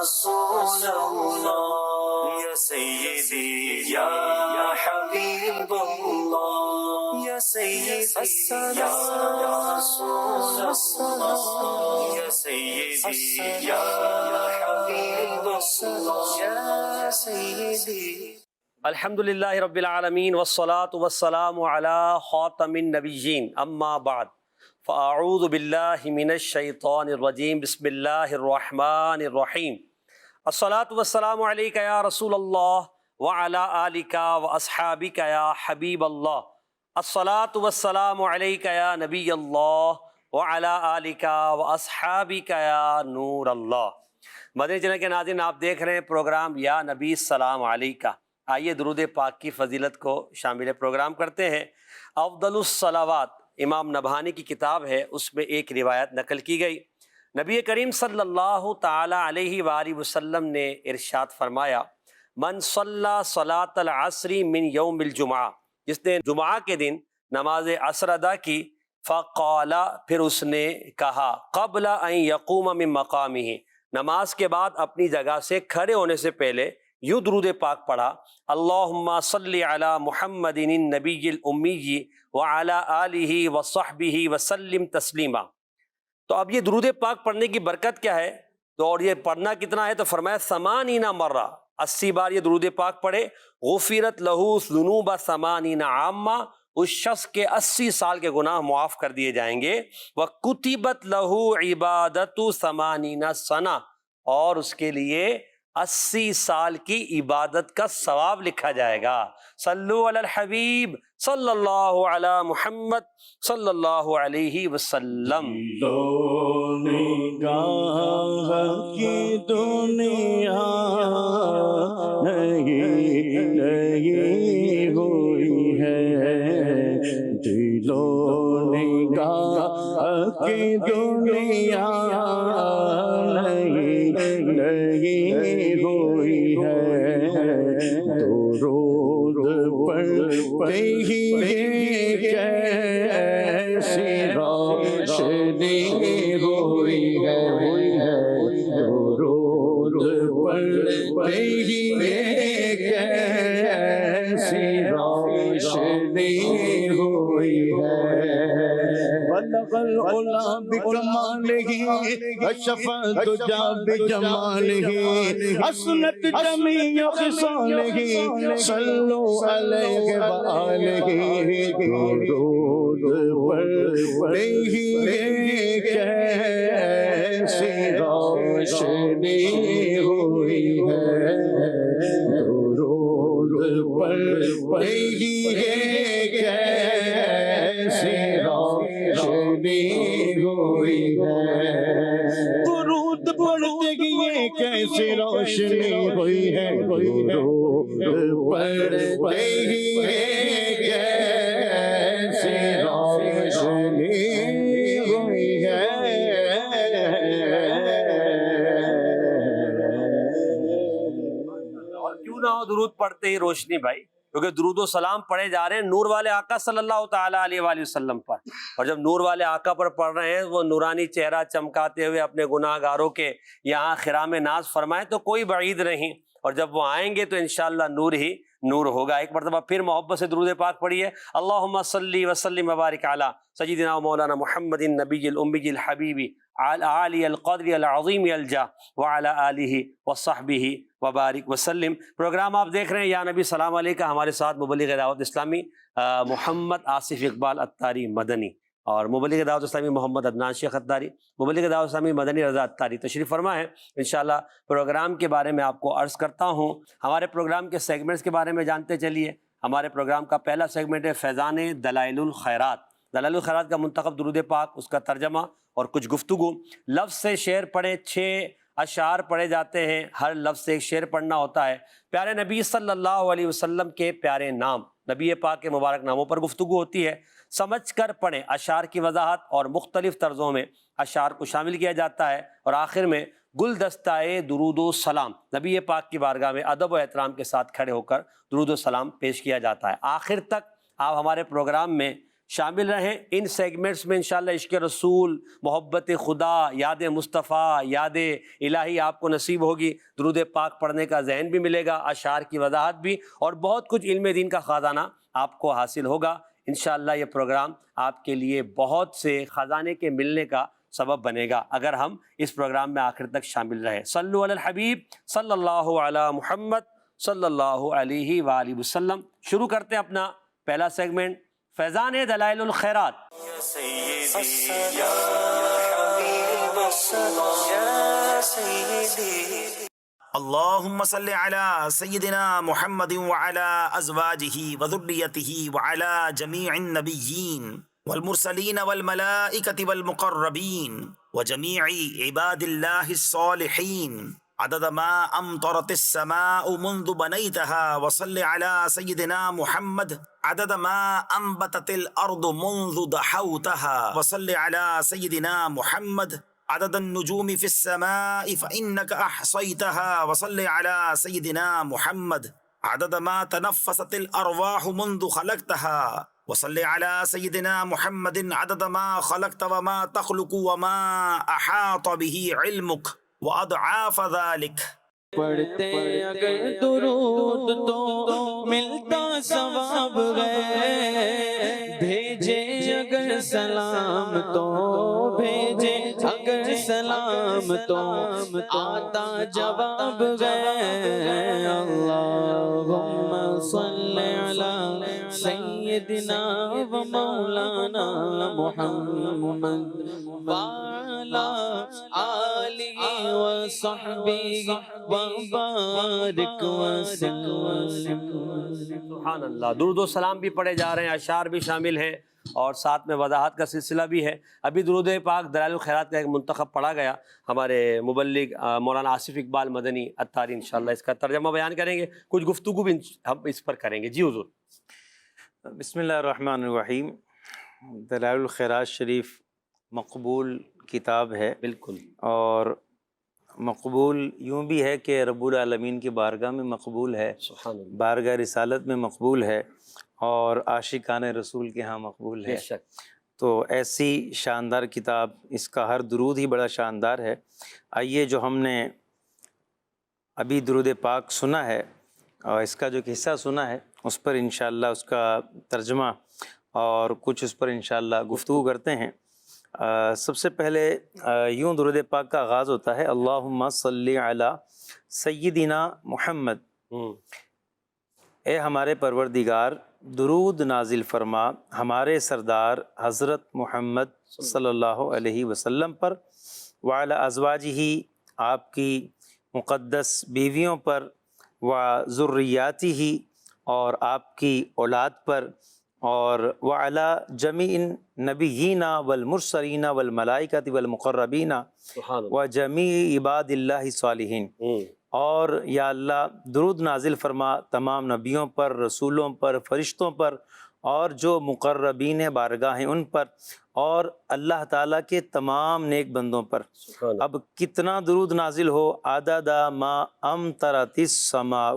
رسول اللہ یا سیدی یا حبیب اللہ یا سیدی یا رسول اللہ یا سیدی یا حبیب اللہ یا سیدی۔ الحمدللہ رب العالمین والصلاة والسلام علی خاتم النبیین اما بعد فاعوذ باللہ من الشیطان الرجیم بسم اللہ الرحمن الرحیم الصلاة والسلام علیکہ یا رسول اللہ وعلی آلکہ واصحابکہ یا حبیب اللہ الصلاة والسلام علیکہ یا نبی اللہ وعلی آلکہ واصحابکہ یا نور اللہ۔ مدنی چینل کے ناظرین، آپ دیکھ رہے ہیں پروگرام یا نبی السلام علیکہ۔ آئیے درود پاک کی فضیلت کو شامل پروگرام کرتے ہیں۔ افضل الصلوات امام نبہانی کی کتاب ہے، اس میں ایک روایت نقل کی گئی۔ نبی کریم صلی اللہ تعالی علیہ وآلہ وسلم نے ارشاد فرمایا، من صلی صلاۃ العصر من یوم الجمعہ، جس نے جمعہ کے دن نماز عصر ادا کی، فقال، پھر اس نے کہا، قبل ان یقوم من مقامہ، نماز کے بعد اپنی جگہ سے کھڑے ہونے سے پہلے یوں درود پاک پڑھا، اللہم صلی علی محمد النبی الامی وعلی آلہ وصحبہ وسلم تسلیما۔ تو اب یہ درود پاک پڑھنے کی برکت کیا ہے، تو اور یہ پڑھنا کتنا ہے، تو فرمایا 80 مرہ، 80 بار یہ درود پاک پڑھے، غفرت لہ ذنوب 80 عامہ، اس شخص کے 80 سال کے گناہ معاف کر دیے جائیں گے، وَكُتِبَتْ لَهُ عِبَادَةُ 80 سنہ، اور اس کے لیے 80 سال کی عبادت کا ثواب لکھا جائے گا۔ صلو علی الحبیب صلی اللہ علی محمد صلی اللہ علیہ وسلم۔ نگاہ کی دنیا نہیں ہوئی ہے، دل و نگاہ کی دنیا نہیں ہوئی ہے، درود پڑھتے ہی کیسی روشنی ہوئی ہے، درود پڑھتے ہی کیسی روشنی ہوئی ہے، بلغ العلا بکمالہ کشف الدجی بجمالہ حسنت جمیع خصالہ صلو علیہ وآلہ، درود پڑھتے ہی کیسی روشنی ہوئی ہے، درود پڑھتے ہی کیسی روشنی ہوئی ہے، درود پڑھتے ہی کیسی روشنی ہوئی ہے، درود پڑھتے ہی کیسی روشنی ہوئی ہے۔ اور کیوں نہ ہو درود پڑھتے ہی روشنی بھائی، کیونکہ درود و سلام پڑھے جا رہے ہیں نور والے آقا صلی اللہ تعالیٰ علیہ وآلہ وسلم پر، اور جب نور والے آقا پر پڑھ رہے ہیں وہ نورانی چہرہ چمکاتے ہوئے اپنے گناہ گاروں کے یہاں خرام ناز فرمائیں تو کوئی بعید نہیں، اور جب وہ آئیں گے تو انشاءاللہ نور ہی نور ہوگا۔ ایک مرتبہ پھر محبت سے درود پاک پڑھیے، اللہم صلی وسلم وبارک علی سیدنا و مولانا محمد النبی الامی الحبیب عالی القدر العظیم الجاہ وعلی آلہ وصحبہ وبارک وسلم۔ پروگرام آپ دیکھ رہے ہیں یا نبی سلام علیکہ، ہمارے ساتھ مبلغ دعوت اسلامی محمد آصف اقبال اتاری مدنی، اور مبلغ دعوت اسلامی محمد عدنان شیخ اتاری، مبلغ دعوت اسلامی مدنی رضا اتاری تشریف فرما ہے۔ انشاءاللہ پروگرام کے بارے میں آپ کو عرض کرتا ہوں، ہمارے پروگرام کے سیگمنٹس کے بارے میں جانتے چلیے۔ ہمارے پروگرام کا پہلا سیگمنٹ ہے فیضان دلائل الخیرات۔ دلائل الخیرات کا منتخب درود پاک، اس کا ترجمہ اور کچھ گفتگو۔ لفظ سے شعر پڑھے، 6 اشعار پڑھے جاتے ہیں، ہر لفظ سے ایک شعر پڑھنا ہوتا ہے۔ پیارے نبی صلی اللہ علیہ وسلم کے پیارے نام، نبی پاک کے مبارک ناموں پر گفتگو ہوتی ہے، سمجھ کر پڑھیں۔ اشعار کی وضاحت اور مختلف طرزوں میں اشعار کو شامل کیا جاتا ہے، اور آخر میں گلدستہ درود و سلام، نبی پاک کی بارگاہ میں ادب و احترام کے ساتھ کھڑے ہو کر درود و سلام پیش کیا جاتا ہے۔ آخر تک آپ ہمارے پروگرام میں شامل رہیں۔ ان سیگمنٹس میں انشاءاللہ عشق رسول، محبت خدا، یاد مصطفیٰ، یاد الہی آپ کو نصیب ہوگی، درود پاک پڑھنے کا ذہن بھی ملے گا، اشعار کی وضاحت بھی، اور بہت کچھ علم دین کا خزانہ آپ کو حاصل ہوگا۔ انشاءاللہ یہ پروگرام آپ کے لیے بہت سے خزانے کے ملنے کا سبب بنے گا اگر ہم اس پروگرام میں آخر تک شامل رہے۔ صلو علی الحبیب صلی اللہ علی محمد صلی اللہ علیہ وآلہ وسلم۔ شروع کرتے ہیں اپنا پہلا سیگمنٹ، فیضان دلائل الخیرات۔ یا سیدی یا حبیب الصلاة یا سیدی اللهم صل على سيدنا محمد وعلى أزواجه وذريته وعلى جميع النبيين والمرسلين والملائكة والمقربين وجميع عباد الله الصالحين عدد ما أمطرت السماء منذ بنيتها، وصل على سيدنا محمد عدد ما أنبتت الأرض منذ دحوتها، وصل على سيدنا محمد عدد النجوم في السماء فإنك أحصيتها، وصل على سيدنا محمد عدد ما تنفست الأرواح منذ خلقتها، وصل على سيدنا محمد عدد ما خلقت وما تخلق وما أحاط به علمك وأضعاف ذلك۔ پڑھتے اگر درود تو ملتا ثواب ہے، بھیجے اگر سلام تو بھیجے اگر سلام تو آتا جواب ہے۔ اللہم صل علی سیدنا و مولانا محمد وعلی آلہ و صحبہ وبارک وسلم۔ سبحان اللہ، درود و سلام بھی پڑھے جا رہے ہیں، اشعار بھی شامل ہیں، اور ساتھ میں وضاحت کا سلسلہ بھی ہے۔ ابھی درود پاک دلائل الخیرات کا ایک منتخب پڑھا گیا، ہمارے مبلغ مولانا آصف اقبال مدنی اتاری انشاءاللہ اس کا ترجمہ بیان کریں گے، کچھ گفتگو بھی ہم اس پر کریں گے۔ جی حضور۔ بسم اللہ الرحمن الرحیم۔ دلائل الخیرات شریف مقبول کتاب ہے، بالکل، اور مقبول یوں بھی ہے کہ رب العالمین کی بارگاہ میں مقبول ہے، سبحان اللہ، بارگاہ رسالت میں مقبول ہے، اور عاشقان رسول کے ہاں مقبول بے ہے۔ شک، تو ایسی شاندار کتاب، اس کا ہر درود ہی بڑا شاندار ہے۔ آئیے جو ہم نے ابھی درود پاک سنا ہے اور اس کا جو حصہ سنا ہے اس پر انشاءاللہ اس کا ترجمہ اور کچھ اس پر انشاءاللہ گفتگو کرتے ہیں۔ سب سے پہلے یوں درود پاک کا آغاز ہوتا ہے، اللہم صلی علی سیدنا محمد، اے ہمارے پروردگار درود نازل فرما ہمارے سردار حضرت محمد صلی اللہ علیہ وسلم پر، وعلی ازواجہ، آپ کی مقدس بیویوں پر، وذریاتہ، اور آپ کی اولاد پر، اور وعلی جمیع النبیین والمرسلین والملائکۃ والمقربین سبحان اللہ، وجمیع عباد اللہ الصالحین، اور یا اللہ درود نازل فرما تمام نبیوں پر، رسولوں پر، فرشتوں پر، اور جو مقربین بارگاہ ہیں ان پر، اور اللہ تعالیٰ کے تمام نیک بندوں پر۔ سبحان اللہ، اب کتنا درود نازل ہو، عدد ما امطرت السماء،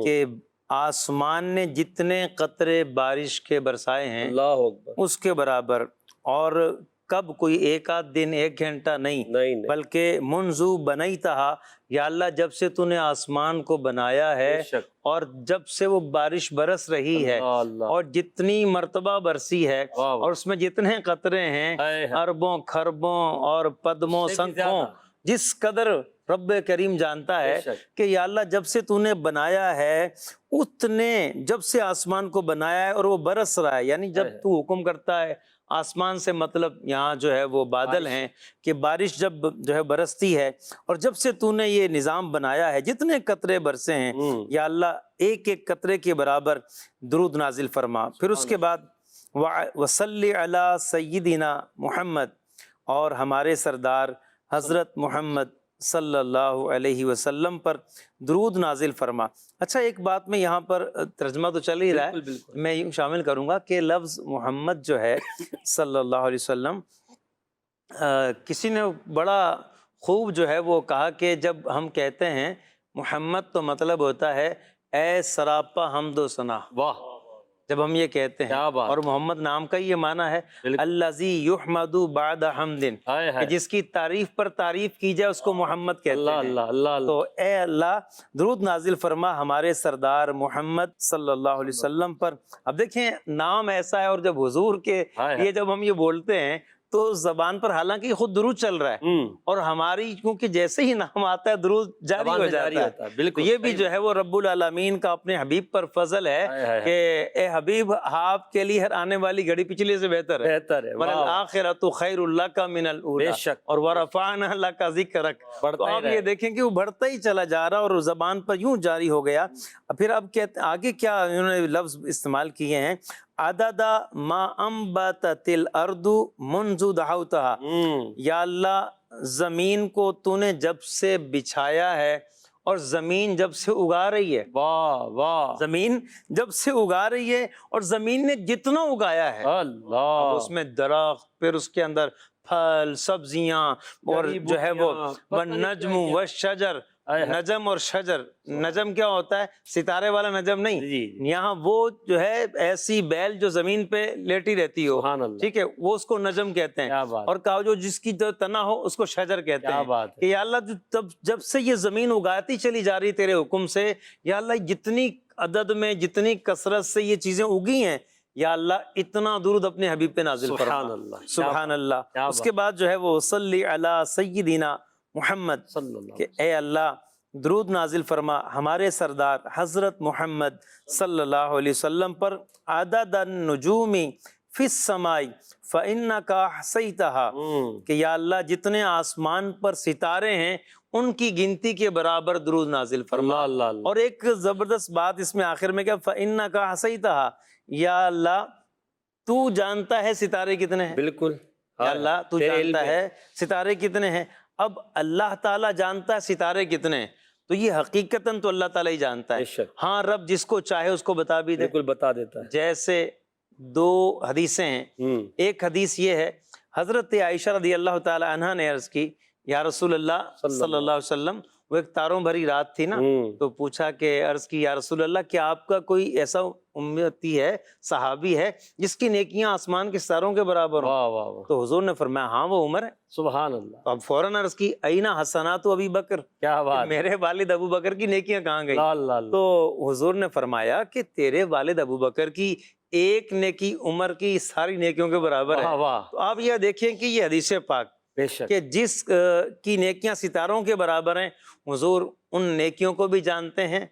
کہ آسمان نے جتنے قطرے بارش کے برسائے ہیں اللہ اکبر، اس کے برابر، اور کب کوئی ایک آدھ دن ایک گھنٹہ نہیں، نہیں، بلکہ منذ بنیتہا، یا اللہ جب سے تو نے آسمان کو بنایا ہے بے شک، اور جب سے وہ بارش برس رہی ہے، اللہ، اور جتنی مرتبہ برسی ہے، واہ، اور اس میں جتنے قطرے ہیں، ہائے ہائے، اربوں کھربوں اور پدموں سے بھی سنکھوں، زیادہ، جس قدر رب کریم جانتا بے ہے شک، کہ یا اللہ جب سے تو نے بنایا ہے، اتنے جب سے آسمان کو بنایا ہے اور وہ برس رہا ہے، یعنی جب تو حکم کرتا ہے، آسمان سے مطلب یہاں جو ہے وہ بادل بارش، ہیں، کہ بارش جب جو ہے برستی ہے، اور جب سے تو نے یہ نظام بنایا ہے، جتنے قطرے برسے ہیں، یا اللہ ایک ایک قطرے کے برابر درود نازل فرما۔ پھر اس کے بعد وصلی علی سیدنا محمد، اور ہمارے سردار حضرت محمد صلی اللہ علیہ وسلم پر درود نازل فرما۔ اچھا ایک بات میں یہاں پر ترجمہ تو چل ہی رہا بالکل، ہے، بالکل، میں یوں شامل کروں گا کہ لفظ محمد جو ہے صلی اللہ علیہ وسلم، کسی نے بڑا خوب جو ہے وہ کہا کہ جب ہم کہتے ہیں محمد تو مطلب ہوتا ہے اے سراپا حمد و ثنا، واہ، جب ہم یہ کہتے ہیں. کیا بات. اور محمد نام کا یہ معنی ہے الذی یحمد بعد حمد، کہ جس کی تعریف پر تعریف کی جائے اس کو محمد کہتے اللہ ہیں. اللہ اللہ اللہ. تو اے اللہ درود نازل فرما ہمارے سردار محمد صلی اللہ علیہ وسلم پر. اب دیکھیں نام ایسا ہے، اور جب حضور کے یہ جب ہم یہ بولتے ہیں تو زبان پر حالانکہ خود درود چل رہا ہے، اور ہماری کیونکہ جیسے ہی نام آتا ہے درود جاری ہو جاتا ہے. بالکل یہ بھی جو ہے وہ رب العالمین کا اپنے حبیب پر فضل ہے کہ اے حبیب آپ کے لیے ہر آنے والی گھڑی پچھلے سے بہتر ہے. بہتر ہے. والآخرۃ خیر لک من الاولی. بے شک. اور ورفعنا لک ذکرک. تو آپ یہ دیکھیں کہ وہ بڑھتا ہی چلا جا رہا اور زبان پر یوں جاری ہو گیا. پھر اب کہتے آگے کیا انہوں نے لفظ استعمال کیے ہیں، عدد ما انبتت الارض منذ دعوتها. یا اللہ زمین کو تو نے جب سے بچھایا ہے اور زمین جب سے اگا رہی ہے. واہ واہ. زمین جب سے اگا رہی ہے اور زمین نے جتنا اگایا ہے اللہ، اس میں درخت، پھر اس کے اندر پھل سبزیاں، اور جو ہے وہ والنجم والشجر. نجم اور شجر، نجم کیا ہوتا ہے؟ ستارے والا نجم نہیں، یہاں وہ جو ہے ایسی بیل جو زمین پہ لیٹی رہتی ہو، ٹھیک ہے، وہ اس کو نجم کہتے ہیں. اور کہا جو جس کی جو تنا ہو اس کو شجر کہتے ہیں. کہ یا اللہ جب سے یہ زمین اگاتی چلی جا رہی تیرے حکم سے، یا اللہ جتنی عدد میں جتنی کثرت سے یہ چیزیں اگی ہیں، یا اللہ اتنا درود اپنے حبیب پہ نازل فرما. سبحان اللہ سبحان اللہ. اس کے بعد جو ہے وہ صلی علی سیدنا محمد، کہ اے اللہ درود نازل فرما ہمارے سردار حضرت محمد صلی اللہ علیہ وسلم پر عدد النجوم فی السماء فإنک احصیتها. کہ یا اللہ جتنے آسمان پر ستارے ہیں ان کی گنتی کے برابر درود نازل فرما. اور ایک زبردست بات اس میں آخر میں کیا، فإنک احصیتها، یا اللہ تو جانتا ہے ستارے کتنے ہیں. بالکل یا اللہ تو جانتا ہے ستارے کتنے ہیں. اب اللہ تعالیٰ جانتا ہے ستارے کتنے ہیں، تو یہ حقیقتاً تو اللہ تعالیٰ ہی جانتا ہے. ہاں رب جس کو چاہے اس کو بتا بھی دے. بالکل بتا دیتا ہے. جیسے دو حدیثیں ہیں. ایک حدیث یہ ہے، حضرت عائشہ رضی اللہ تعالی عنہا نے عرض کی یا رسول اللہ صلی اللہ علیہ وسلم، وہ ایک تاروں بھری رات تھی نا، تو پوچھا کہ عرض کی یا رسول اللہ کیا آپ کا کوئی ایسا امتی ہے، صحابی ہے جس کی نیکیاں آسمان کے ستاروں کے برابر ہوں؟ تو حضور نے فرمایا ہاں وہ عمر ہے. سبحان اللہ. اب فوراً عرض کی اینا حسنات ابی بکر. کیا بات، میرے والد ابو بکر کی نیکیاں کہاں گئی؟ تو حضور نے فرمایا کہ تیرے والد ابو بکر کی ایک نیکی عمر کی ساری نیکیوں کے برابر ہے. تو آپ یہ دیکھیں کہ یہ حدیث پاک کہ جس کی نیکیاں ستاروں کے برابر ہیں، حضور ان نیکیوں کو بھی جانتے ہیں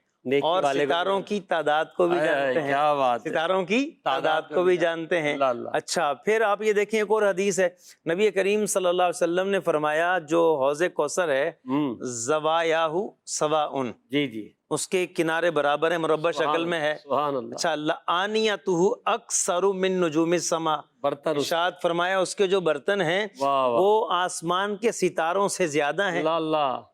اور ستاروں کی تعداد کو بھی جانتے ہیں. کیا بات، ستاروں کی تعداد کو بھی جانتے ہیں. اچھا پھر آپ یہ دیکھیں ایک اور حدیث ہے، نبی کریم صلی اللہ علیہ وسلم نے فرمایا جو حوض کوثر ہے زوایاہ سواء، جی جی اس کے کنارے برابر ہیں، مربع شکل میں ہے. اچھا اللہ آنیتہ اکثر من نجوم السماء، برتن ارشاد فرمایا اس کے جو برتن ہیں وہ آسمان کے ستاروں سے زیادہ ہیں.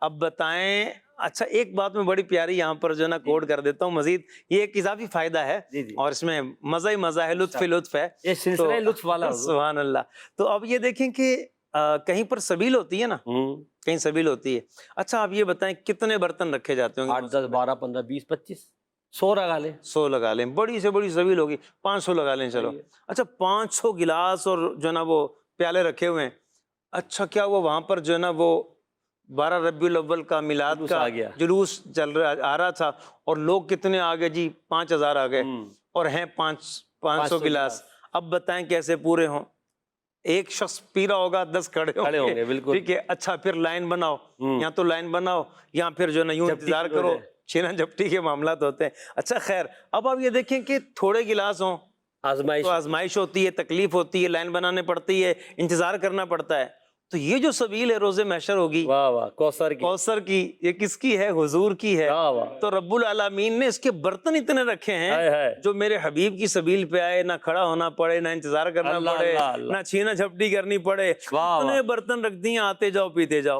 اب بتائیں، اچھا ایک بات میں بڑی پیاری یہاں پر جو ہے نا کوڈ کر دیتا ہوں مزید، یہ ایک اضافی فائدہ ہے اور اس میں مزہ ہی مزہ ہے، لطف ہی لطف ہے، یہ سلسلہ لطف والا. سبحان اللہ. تو اب یہ دیکھیں کہ کہیں پر سبیل ہوتی ہے نا، کہیں سبیل ہوتی ہے. اچھا آپ یہ بتائیں کتنے برتن رکھے جاتے ہوں گے؟ 8 10 12 15 20 25 100 لگا لیں. 100 لگا لیں، بڑی سے بڑی سبیل ہوگی 500 لگا لیں. چلو اچھا 500 گلاس اور جو ہے نا وہ پیالے رکھے ہوئے ہیں. اچھا کیا وہ وہاں پر جو ہے نا وہ 12 ربیع الاول کا میلاد کا جلوس چل رہا آ رہا تھا اور لوگ کتنے آگے جی 5000 آ گئے اور ہیں 500 گلاس. اب بتائیں کیسے پورے ہوں؟ ایک شخص پی رہا ہوگا 10 کھڑے ہوں گے. بالکل ٹھیک ہے. اچھا پھر لائن بناؤ، یا تو لائن بناؤ یا پھر جو یوں انتظار کرو، چھینا جھپٹی کے معاملات ہوتے ہیں. اچھا خیر اب آپ یہ دیکھیں کہ تھوڑے گلاس ہوں، آزمائش ہوتی ہے، تکلیف ہوتی ہے، لائن بنانے پڑتی ہے، انتظار کرنا پڑتا ہے. تو یہ جو سبیل ہے روز محشر ہوگی کوثر کی، یہ کس کی ہے؟ حضور کی ہے. تو رب العالمین نے اس کے برتن اتنے رکھے ہیں جو میرے حبیب کی سبیل پہ آئے، نہ کھڑا ہونا پڑے، نہ انتظار کرنا پڑے، نہ چھینا جھپٹی کرنی پڑے. اتنے برتن رکھ دیے، آتے جاؤ پیتے جاؤ.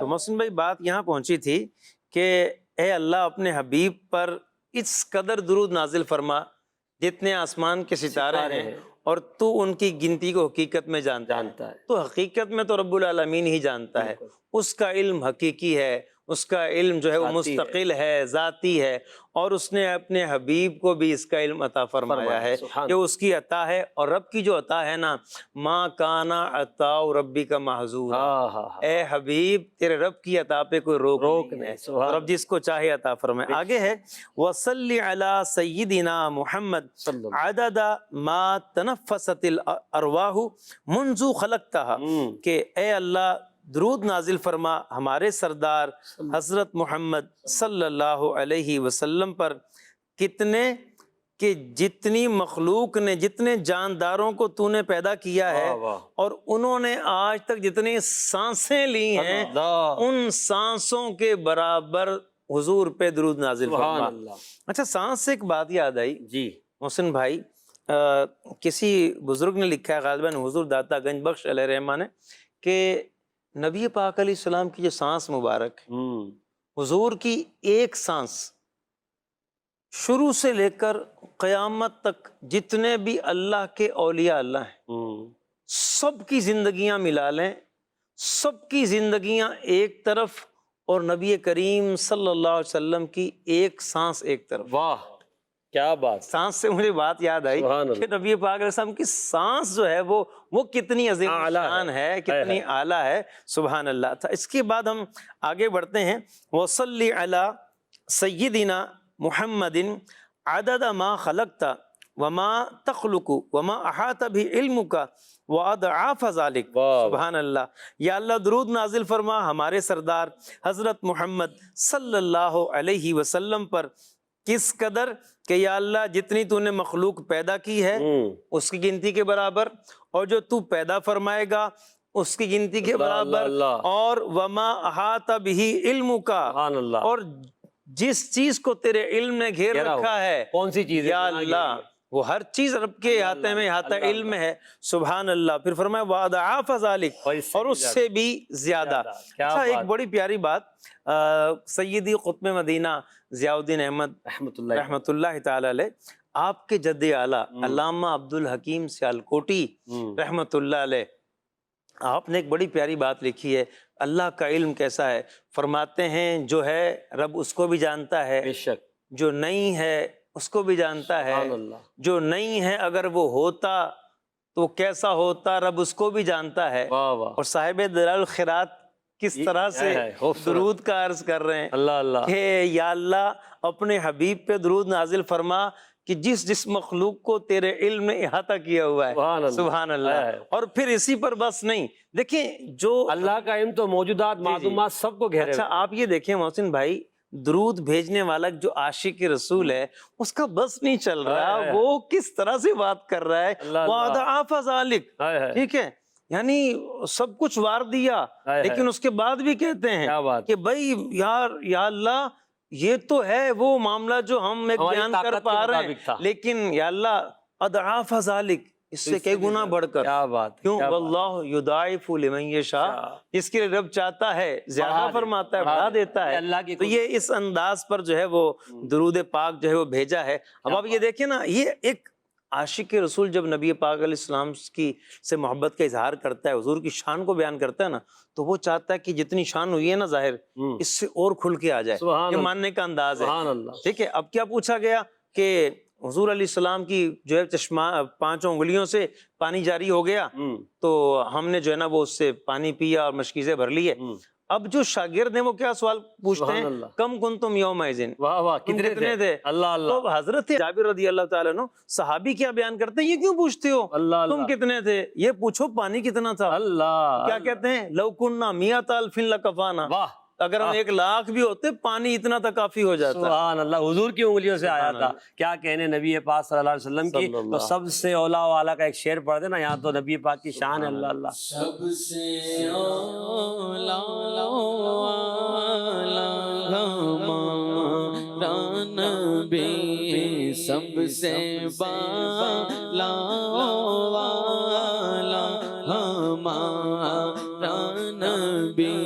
تو محسن بھائی بات یہاں پہنچی تھی کہ اے اللہ اپنے حبیب پر اس قدر درود نازل فرما جتنے آسمان کے ستارے ہیں اور تو ان کی گنتی کو حقیقت میں جانتا ہے۔ تو حقیقت میں تو رب العالمین ہی جانتا ہے، اس کا علم حقیقی ہے، اس کا علم جو ہے وہ مستقل ہے، ذاتی ہے، اور اس نے اپنے حبیب کو بھی اس کا علم عطا فرمایا ہے جو اس کی عطا ہے۔ اور رب کی جو عطا ہے نا، ما کانا عطا ربی کا محظور، اے حبیب تیرے رب کی عطا پہ کوئی روک نہیں ہے، رب جس کو چاہے عطا فرمائے۔ آگے ہے وصلی علی سیدنا محمد عدد ما تنفست الارواح منذ خلقتها، کہ اے اللہ درود نازل فرما ہمارے سردار حضرت محمد صلی اللہ علیہ وسلم پر کتنے کہ جتنی مخلوق نے، جتنے جانداروں کو تو نے پیدا کیا ہے اور انہوں نے آج تک جتنی سانسیں لی ہیں ان سانسوں کے برابر حضور پہ درود نازل فرما۔ اچھا، سانس سے ایک بات یاد آئی جی محسن بھائی، کسی بزرگ نے لکھا ہے غالباً حضور داتا گنج بخش علیہ رحمہ نے، کہ نبی پاک علیہ السلام کی جو سانس مبارک ہے، حضور کی ایک سانس شروع سے لے کر قیامت تک جتنے بھی اللہ کے اولیاء اللہ ہیں سب کی زندگیاں ملا لیں، سب کی زندگیاں ایک طرف اور نبی کریم صلی اللہ علیہ وسلم کی ایک سانس ایک طرف۔ واہ کیا بات! سانس سے مجھے بات یاد آئی کہ نبی پاک علیہ السلام کی سانس جو ہے وہ کتنی عظیم شان ہے، کتنی اعلیٰ ہے، سبحان اللہ تھا۔ اس کے بعد ہم آگے بڑھتے ہیں، وصلی علی سیدنا محمد عدد ما خلقت وما تخلق وما احاط بعلمک واضعاف ذلک، سبحان اللہ۔ یا اللہ درود نازل فرما ہمارے سردار حضرت محمد صلی اللہ علیہ وسلم پر کس قدر کہ یا اللہ جتنی تو نے مخلوق پیدا کی ہے اس کی گنتی کے برابر، اور جو تو پیدا فرمائے گا اس کی گنتی کے برابر، اور وما احاط بہ علمک، اور جس چیز کو تیرے علم نے گھیر رکھا ہے، کون سی چیز؟ یا اللہ وہ ہر چیز رب کے احاطے میں احاطہ علم ہے، سبحان اللہ۔ پھر فرمایا وَأَضْعَافَ ذَلِكَ، اور اس سے بھی زیادہ۔ اچھا، ایک بڑی پیاری بات سیدی قطب مدینہ ضیاء الدین احمد رحمۃ اللہ تعالی علیہ، آپ کے جد اعلیٰ علامہ عبدالحکیم سیالکوٹی رحمۃ اللہ علیہ، آپ نے ایک بڑی پیاری بات لکھی ہے، اللہ کا علم کیسا ہے، فرماتے ہیں جو ہے رب اس کو بھی جانتا ہے، بے شک، جو نہیں ہے اس کو بھی جانتا ہے، جو نہیں ہے اگر وہ ہوتا تو کیسا ہوتا رب اس کو بھی جانتا ہے۔ اور صاحب دلال الخیرات کس طرح سے درود کا عرض کر رہے ہیں، اللہ اللہ، کہ یا اللہ اپنے حبیب پہ درود نازل فرما کہ جس مخلوق کو تیرے علم نے احاطہ کیا ہوا ہے، سبحان اللہ۔ اور پھر اسی پر بس نہیں، دیکھیں جو اللہ کا علم تو موجودات معلومات سب کو گھیرے۔ اچھا آپ یہ دیکھیں محسن بھائی، درود بھیجنے والا جو عاشق رسول ہے اس کا بس نہیں چل رہا، وہ کس طرح سے بات کر رہا ہے، وَأَضْعَافَ ذَلِكَ، ٹھیک ہے، یعنی سب کچھ وار دیا لیکن اس کے بعد بھی کہتے ہیں کہ بھائی یا اللہ یہ تو ہے وہ معاملہ جو ہم ایک بیان کر پا رہے ہیں، لیکن یا اللہ اضعاف ذالک، اس سے کئی گنا بڑھ کر، کیا بات، کیوں واللہ یضاعف لمن یشاء، جس کے رب چاہتا ہے زیادہ فرماتا ہے، بڑھا دیتا ہے۔ تو یہ اس انداز پر جو ہے وہ درود پاک جو ہے وہ بھیجا ہے۔ اب آپ یہ دیکھیں نا، یہ ایک عاشق رسول جب نبی پاک علیہ السلام کی سے محبت کا اظہار کرتا ہے، حضور کی شان کو بیان کرتا ہے نا، تو وہ چاہتا ہے کہ جتنی شان ہوئی ہے نا ظاہر، اس سے اور کھل کے آ جائے، یہ ماننے کا انداز ہے۔ ٹھیک ہے، اب کیا پوچھا گیا کہ حضور علیہ السلام کی جو ہے چشمہ 5 انگلیوں سے پانی جاری ہو گیا، تو ہم نے جو ہے نا وہ اس سے پانی پیا اور مشکیزیں بھر لی ہے۔ اب جو شاگرد ہیں وہ کیا سوال پوچھتے سبحان ہیں؟ اللہ۔ کم کنتم یومئذ، واہ واہ، تم کتنے تھے؟ اللہ اللہ، تو حضرت جابر رضی اللہ تعالیٰ عنہ صحابی کیا بیان کرتے ہیں، یہ کیوں پوچھتے ہو اللہ تم اللہ، کتنے تھے؟ یہ پوچھو پانی کتنا تھا۔ اللہ، کیا کہتے ہیں؟ لو کننا میۃ الف لکفانا، واہ، اگر ہم 1,00,000 بھی ہوتے پانی اتنا تک کافی ہو جاتا۔ سبحان اللہ، حضور کی انگلیوں سے آیا تھا، کیا کہنے نبی پاک صلی اللہ علیہ وسلم کی۔ صلی اللہ تو سب سے اولا والا کا ایک شعر پڑھ دینا، یہاں تو نبی پاک کی شان ہے۔ اللہ اللہ، سب سے اولا والا ہمارا نبی، سب سے بالا والا ہمارا نبی،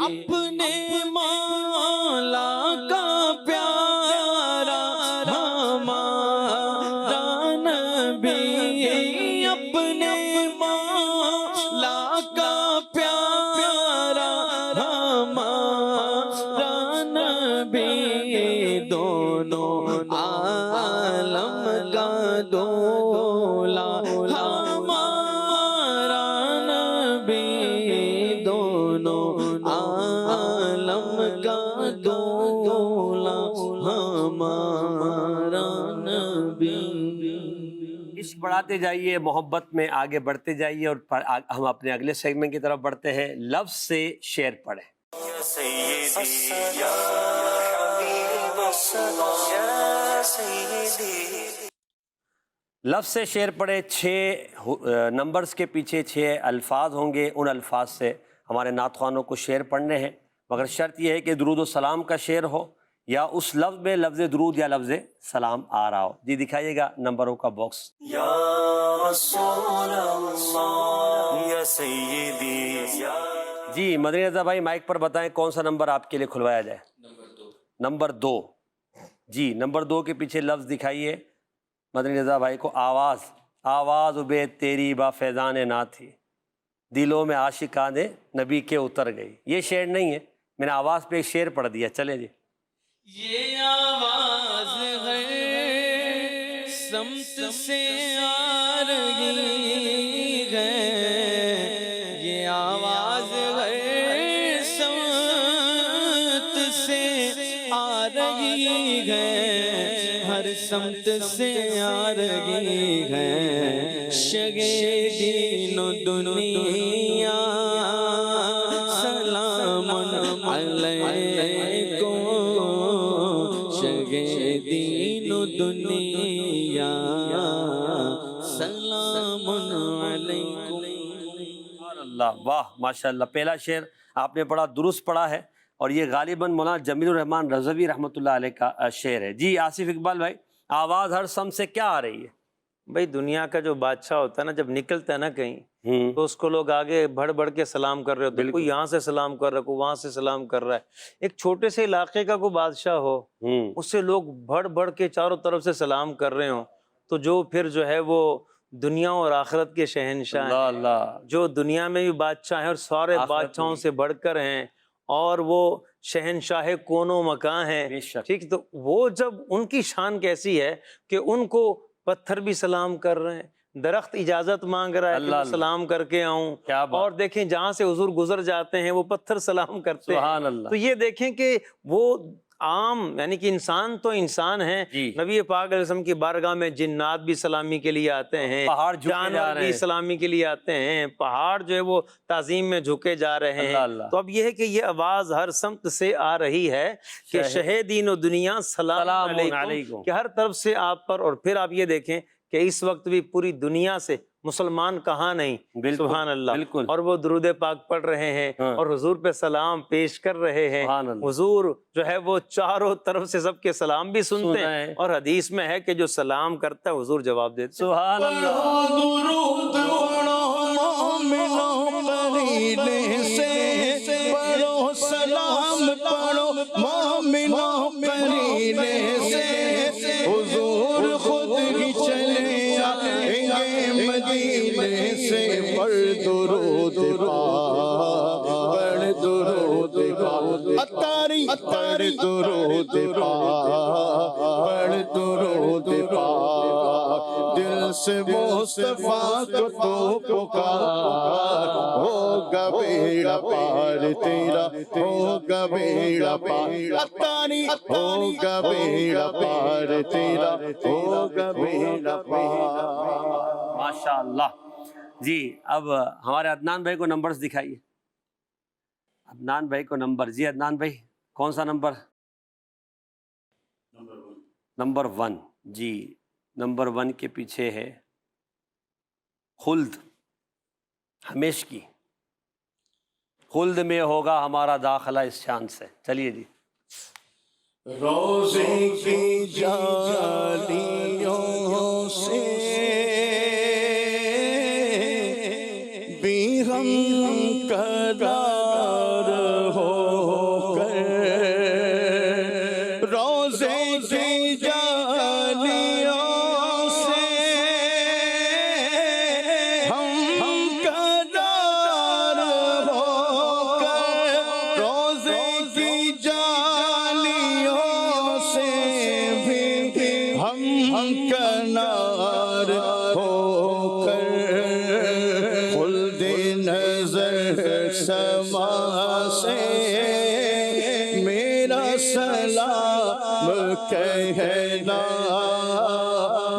اپنے مولا کا پیارا ہمارا نبی، اپنے مولا کا پیارا ہمارا نبی، دونوں عالم کا دولا ہمارا نبی، دونوں عالم کا دولا ہمارا نبی۔ عشق بڑھاتے جائیے، محبت میں آگے بڑھتے جائیے، اور ہم اپنے اگلے سیگمنٹ کی طرف بڑھتے ہیں۔ لفظ سے شعر پڑھیں۔ یا سیدی یا حبیب الصلاة یا سیدی۔ لفظ سے شعر پڑھے، 6 نمبرز کے پیچھے 6 الفاظ ہوں گے، ان الفاظ سے ہمارے نعت خوانوں کو شعر پڑھنے ہیں، مگر شرط یہ ہے کہ درود و سلام کا شعر ہو، یا اس لفظ میں لفظ درود یا لفظ سلام آ رہا ہو۔ جی دکھائیے گا نمبروں کا باکس۔ یا رسول اللہ یا سیدی یا۔ جی مدنی رضا بھائی مائک پر بتائیں کون سا نمبر آپ کے لیے کھلوایا جائے؟ نمبر 2۔ جی نمبر 2 کے پیچھے لفظ دکھائیے مدنی رضا بھائی کو۔ آواز بے تیری با فیضان نہ تھی، دلوں میں عاشقان نبی کے اتر گئی۔ یہ شعر نہیں ہے، میں نے آواز پہ ایک شعر پڑھ دیا، چلے جی۔ یہ آواز ہے سمت سے آ رہی ہے، یہ آواز ہے سمت سے آ رہی ہے، ہر سمت سے آ رہی ہے، شگے دین و دنیا سلام علیکم، شگے دین و دنیا سلام علیکم۔ اللہ، واہ ماشاء اللہ، پہلا شعر آپ نے پڑھا، درست پڑھا ہے، اور یہ غالباً مولانا جمیل الرحمن رضوی رحمۃ اللہ علیہ کا شعر ہے۔ جی آصف اقبال بھائی، آواز ہر سم سے کیا آ رہی ہے؟ بھائی دنیا کا جو بادشاہ ہوتا ہے نا، جب نکلتا ہے نا کہیں تو اس کو لوگ آگے بڑھ بڑھ کے سلام کر رہے ہوتے ہیں، کوئی یہاں سے سلام کر رہا ہے، کوئی وہاں سے سلام کر رہا ہے۔ ایک چھوٹے سے علاقے کا کوئی بادشاہ ہو، اس سے لوگ بڑھ بڑھ کے چاروں طرف سے سلام کر رہے ہوں، تو جو پھر جو ہے وہ دنیا اور آخرت کے شہنشاہ ہیں، اللہ، جو دنیا میں بھی بادشاہ ہیں اور سارے بادشاہوں سے بڑھ کر ہیں، اور وہ شہنشاہ کون و مکان ہیں، ٹھیک، تو وہ جب ان کی شان کیسی ہے کہ ان کو پتھر بھی سلام کر رہے ہیں، درخت اجازت مانگ رہا ہے کہ میں سلام کر کے آؤں، اور دیکھیں جہاں سے حضور گزر جاتے ہیں وہ پتھر سلام کرتے ہیں۔ تو یہ دیکھیں کہ وہ عام، یعنی کہ انسان تو انسان ہیں، نبی پاک علیہ وسلم کی بارگاہ میں جنات بھی سلامی کے لیے آتے ہیں، جانور بھی سلامی کے لیے آتے ہیں، پہاڑ جو ہے وہ تعظیم میں جھکے جا رہے ہیں۔ تو اب یہ ہے کہ یہ آواز ہر سمت سے آ رہی ہے کہ شہیدین و دنیا سلام علیکم، کہ ہر طرف سے آپ پر۔ اور پھر آپ یہ دیکھیں کہ اس وقت بھی پوری دنیا سے مسلمان کہاں نہیں، سبحان اللہ، اور وہ درود پاک پڑھ رہے ہیں اور حضور پہ سلام پیش کر رہے ہیں۔ حضور جو ہے وہ چاروں طرف سے سب کے سلام بھی سنتے ہیں، اور حدیث میں ہے کہ جو سلام کرتا ہے حضور جواب دیتے ہیں۔ سبحان اللہ، درود پڑھو مومنوں قرینے سے، پڑھو سلام پڑھو مومنوں قرینے سے، حضور خود ہی چلے آئیں گے مدینے سے، پڑھ درود پاک، پڑھ درود پاک، اتاری پڑھ درود پاک، پڑھ درود پاک، دل جس مصطفیٰ کو تو پکار ہوگا بیڑا پار تیرا ہوگا بیڑا پار اتانی ہوگا بیڑا پار تیرا ہوگا بیڑا پار. ماشاء اللہ. جی اب ہمارے عدنان بھائی کو نمبرز دکھائیے. عدنان بھائی کو نمبر. جی عدنان بھائی کون سا نمبر؟ نمبر 1. جی نمبر 1 کے پیچھے ہے خلد، ہمیش کی. خلد میں ہوگا ہمارا داخلہ اس شان سے. چلیے جی. روزے کی جالیوں سے بھی ہم قرار ہو کر، روزے کی جالیوں سے ہم قرار ہو کر، روزے کی جالیوں سے بھی ہم کنار ہو کر، خلد نظر سما سے میرا سلام کہنا،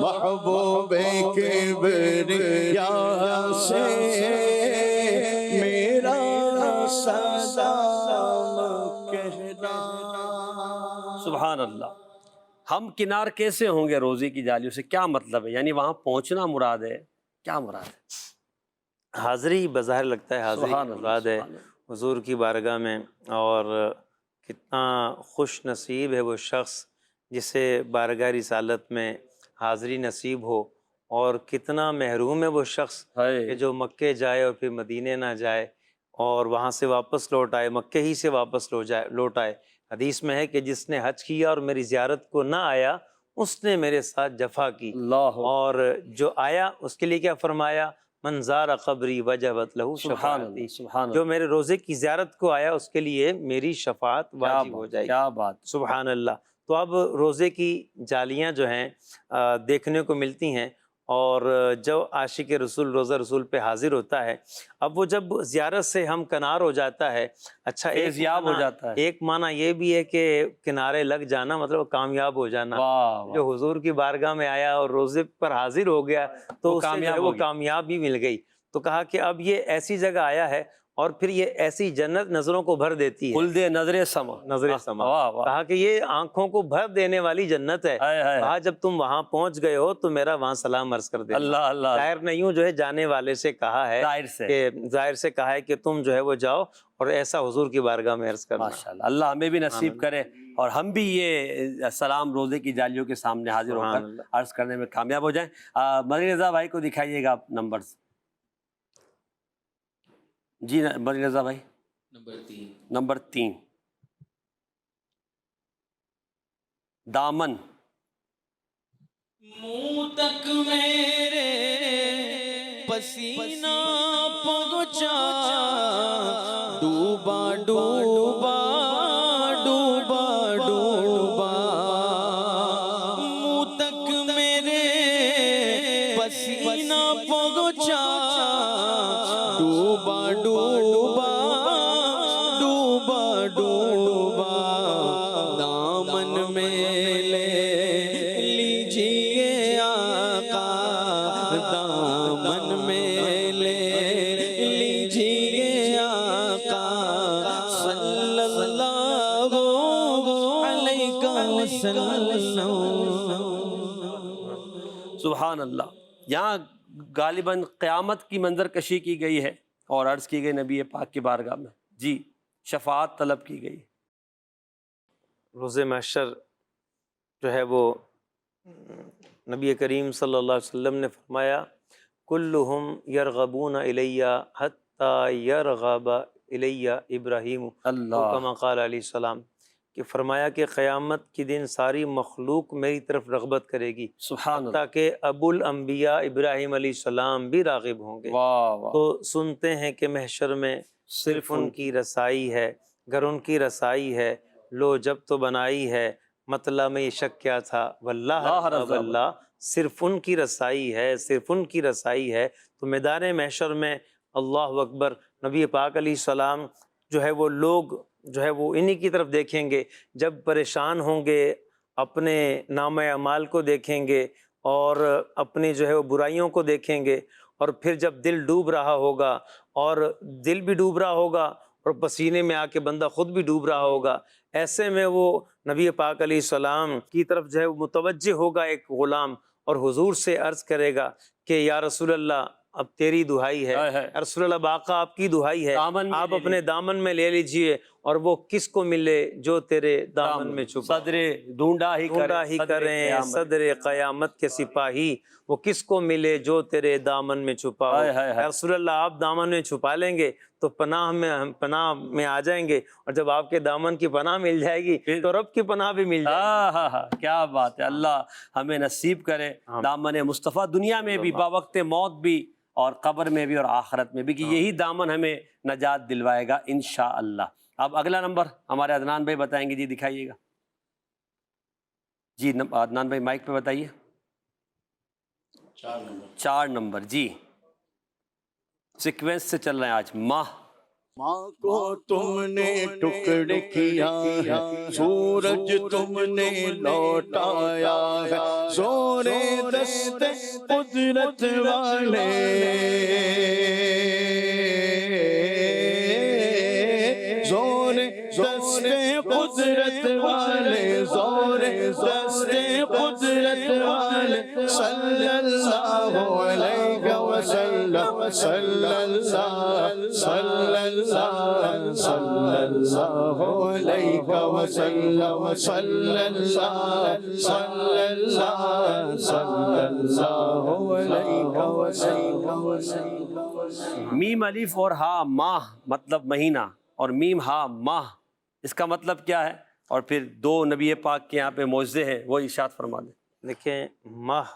محبوب کبریا سے میرا سلام کہنا. سبحان اللہ. ہم کنار کیسے ہوں گے روزے کی جالیوں سے؟ کیا مطلب ہے؟ یعنی وہاں پہنچنا مراد ہے؟ کیا مراد ہے؟ حاضری بظاہر لگتا ہے حاضری سبحان کی اللہ، مراد ہے سبحان اللہ. حضور کی بارگاہ میں، اور کتنا خوش نصیب ہے وہ شخص جسے بارگاہ رسالت میں حاضری نصیب ہو، اور کتنا محروم ہے وہ شخص کہ جو مکے جائے اور پھر مدینے نہ جائے اور وہاں سے واپس لوٹ آئے، مکے ہی سے واپس لوٹ آئے. حدیث میں ہے کہ جس نے حج کیا اور میری زیارت کو نہ آیا اس نے میرے ساتھ جفا کی، اللہ. اور جو آیا اس کے لیے کیا فرمایا؟ من زار قبری وجبت لہ سبحان شفاعتی. اللہ، سبحان جو اللہ. میرے روزے کی زیارت کو آیا اس کے لیے میری شفاعت واجب ہو جائے گی. کیا بات. سبحان اللہ. تو اب روزے کی جالیاں جو ہیں دیکھنے کو ملتی ہیں، اور جو عاشق رسول روزہ رسول پہ حاضر ہوتا ہے، اب وہ جب زیارت سے ہم کنار ہو جاتا ہے، اچھا فیضیاب ہو جاتا ہے. ایک معنی یہ بھی ہے کہ کنارے لگ جانا مطلب کامیاب ہو جانا. واہ جو حضور کی بارگاہ میں آیا اور روزے پر حاضر ہو گیا تو وہ اسے جو ہے کامیاب وہ ہو گیا. کامیابی مل گئی. تو کہا کہ اب یہ ایسی جگہ آیا ہے اور پھر یہ ایسی جنت نظروں کو بھر دیتی ہے. خلد نظر سما. نظر سما. واہ واہ. کہا کہ یہ آنکھوں کو بھر دینے والی جنت ہے. ہائے ہائے. کہا جب تم وہاں پہنچ گئے ہو تو میرا وہاں سلام عرض کر دینا. اللہ اللہ. ظاہر نہیں ہوں جو ہے جانے والے سے کہا ہے ظاہر سے کہا ہے کہ تم جو ہے وہ جاؤ اور ایسا حضور کی بارگاہ میں عرض کرنا. ماشاءاللہ. اللہ ہمیں بھی نصیب کرے اور ہم بھی یہ سلام روزے کی جالیوں کے سامنے حاضر ہو کر عرض کرنے میں کامیاب ہو جائیں. مدنی رضا بھائی کو دکھائیے گا نمبرز. جی مدنی رضا بھائی. نمبر 3. دامن. منہ تک میرے پسینہ پہنچا، ڈوبا ڈوبا ڈوبا ڈوبا، منہ تک میرے پسینہ پہنچا، ڈوبا ڈوبا ڈوبا ڈوبا، دامن میں لے لیجیے آقا، دامن میں لے لیجیے آقا، صلی اللہ علیہ وسلم. سبحان اللہ. یہاں غالباً قیامت کی منظر کشی کی گئی ہے اور عرض کی گئی نبی پاک کی بارگاہ میں. جی شفاعت طلب کی گئی. روز محشر جو ہے وہ نبی کریم صلی اللہ علیہ وسلم نے فرمایا کلہم یرغبون الیہ حتی یرغب الیہ ابراہیم، اللہ. کما قال علیہ السلام، کہ فرمایا کہ قیامت کے دن ساری مخلوق میری طرف رغبت کرے گی، سبحان اللہ. تاکہ ابو الانبیاء ابراہیم علیہ السلام بھی راغب ہوں گے. واہ واہ. تو سنتے ہیں کہ محشر میں صرف ان کی رسائی ہے، گر ان کی رسائی ہے، لو جب تو بنائی ہے، مطلع میں یہ شک کیا تھا، واللہ واللہ صرف ان کی رسائی ہے، صرف ان کی رسائی ہے۔ تو میدان محشر میں اللہ اکبر، نبی پاک علیہ السلام جو ہے وہ لوگ جو ہے وہ انہی کی طرف دیکھیں گے، جب پریشان ہوں گے اپنے نامہ اعمال کو دیکھیں گے اور اپنی جو ہے وہ برائیوں کو دیکھیں گے، اور پھر جب دل ڈوب رہا ہوگا اور دل بھی ڈوب رہا ہوگا اور پسینے میں آ کے بندہ خود بھی ڈوب رہا ہوگا، ایسے میں وہ نبی پاک علیہ السلام کی طرف جو ہے وہ متوجہ ہوگا ایک غلام، اور حضور سے عرض کرے گا کہ یا رسول اللہ اب تیری دہائی ہے، یا رسول اللہ باقا آپ کی دہائی ہے، آپ اپنے دامن میں لے لیجئے، اور وہ کس کو ملے جو تیرے دامن میں چھپا، صدر ڈھونڈا ہی کریں صدر قیامت کے سپاہی، وہ کس کو ملے جو تیرے دامن میں چھپا ہو۔ یا رسول اللہ آپ دامن میں چھپا لیں گے تو پناہ میں آ جائیں گے، اور جب آپ کے دامن کی پناہ مل جائے گی تو رب کی پناہ بھی مل جائے گی۔ کیا بات ہے، اللہ ہمیں نصیب کرے دامن مصطفیٰ، دنیا میں بھی باوقت موت بھی اور قبر میں بھی اور آخرت میں بھی، کہ یہی دامن ہمیں نجات دلوائے گا انشاءاللہ۔ اب اگلا نمبر ہمارے عدنان بھائی بتائیں گے، جی دکھائیے گا جی، عدنان بھائی مائک پہ بتائیے۔ 4 نمبر جی، سیکوینس سے چل رہے ہیں آج۔ ماہ کو تم نے ٹکڑے کیا ہے، سورج تم نے لوٹایا ہے، زور دست قدرت والے، زور دست قدرت والے، زور دست قدرت والے، صلی اللہ علیہ وسلم، صلی اللہ، صلی اللہ، صلی اللہ علیہ وسلم، صلی اللہ، صلی اللہ، صلی اللہ علیہ وسلم۔ میم الف اور ہا ماہ مطلب مہینہ، اور میم ہا ماہ اس کا مطلب کیا ہے، اور پھر 2 نبی پاک کے یہاں پہ معجزے ہیں وہ ارشاد فرما دیں۔ دیکھیں ماہ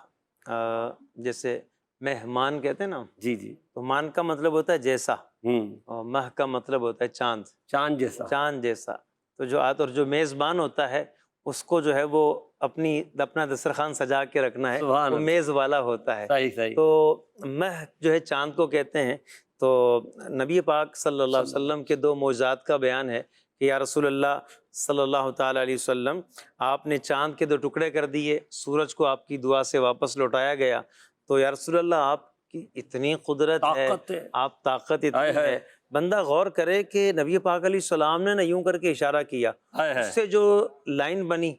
جیسے مہمان کہتے ہیں نا، جی جی، تو مان کا مطلب ہوتا ہے جیسا، اور ماہ کا مطلب ہوتا ہے چاند، چاند جیسا، چاند جیسا۔ تو جو میزبان ہوتا ہے اس کو جو ہے وہ اپنا دسترخوان سجا کے رکھنا ہے، وہ میز والا ہوتا ہے۔ صحیح صحیح۔ تو مہ جو ہے چاند کو کہتے ہیں۔ تو نبی پاک صلی اللہ علیہ وسلم کے 2 معجزات کا بیان ہے کہ یا رسول اللہ صلی اللہ تعالیٰ علیہ وسلم، آپ نے چاند کے 2 ٹکڑے کر دیے، سورج کو آپ کی دعا سے واپس لوٹایا گیا۔ تو یا رسول اللہ آپ کی اتنی قدرت ہے، آپ طاقت اتنی ہے، بندہ غور کرے کہ نبی پاک علیہ السلام نے یوں کر کے اشارہ کیا، اس سے جو لائن بنی،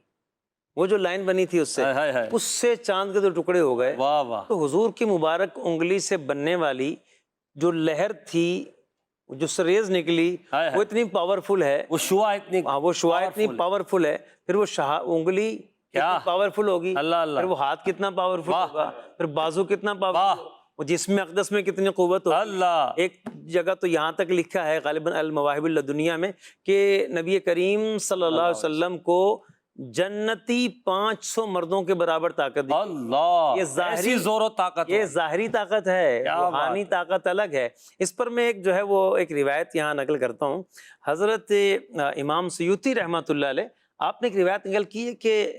وہ جو لائن بنی تھی اس سے چاند کے 2 ٹکڑے ہو گئے۔ واہ واہ۔ تو حضور کی مبارک انگلی سے بننے والی جو لہر تھی، جو سریز نکلی، وہ اتنی پاورفل ہے، وہ شعاع اتنی پاورفل ہے، پھر وہ انگلی کتنی پاورفل ہوگی، اللہ، پھر وہ ہاتھ کتنا پاورفل ہوگا، پھر بازو کتنا پاورفل، وہ جسم اقدس میں کتنی قوت ہوگی۔ اللہ، ایک جگہ تو یہاں تک لکھا ہے غالباً المواہب اللدنیہ میں کہ نبی کریم صلی اللہ علیہ وسلم کو جنتی 500 مردوں کے برابر طاقت دی۔ اللہ، یہ ایسی زور و طاقت، یہ ظاہری طاقت ہے، روحانی طاقت الگ ہے۔ اس پر میں ایک جو ہے وہ ایک روایت یہاں نقل کرتا ہوں۔ حضرت امام سیوطی رحمۃ اللہ علیہ، آپ نے ایک روایت نقل کی ہے کہ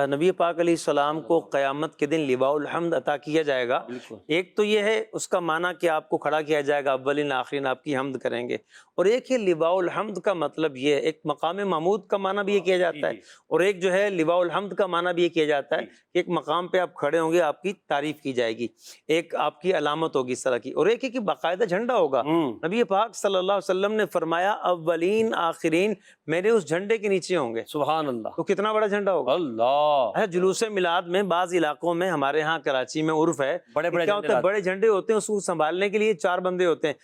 نبی پاک علیہ السلام کو قیامت کے دن لواء الحمد عطا کیا جائے گا۔ ایک تو یہ ہے اس کا معنی کہ آپ کو کھڑا کیا جائے گا، اولین آخرین آپ کی حمد کریں گے، اور ایک ہے لواء الحمد کا مطلب یہ ہے، ایک مقام محمود کا معنی بھی یہ کیا جاتا ہے، اور ایک جو ہے لواء الحمد کا معنی بھی یہ کیا جاتا ہے کہ ایک مقام پہ آپ کھڑے ہوں گے، آپ کی تعریف کی جائے گی، ایک آپ کی علامت ہوگی اس طرح کی، اور ایک ہے کہ باقاعدہ جھنڈا ہوگا۔ نبی پاک صلی اللہ علیہ وسلم نے فرمایا اولین آخرین میرے اس جھنڈے کے نیچے ہوں گے۔ سبحان اللہ، تو کتنا بڑا جھنڈا ہوگا۔ اللہ، جلوس میلاد میں بعض علاقوں میں، ہمارے ہاں کراچی میں عرف ہے، کیا ہوتا ہے، بڑے جھنڈے ہوتے ہیں، اس کو سنبھالنے کے لیے 4 بندے ہوتے ہیں،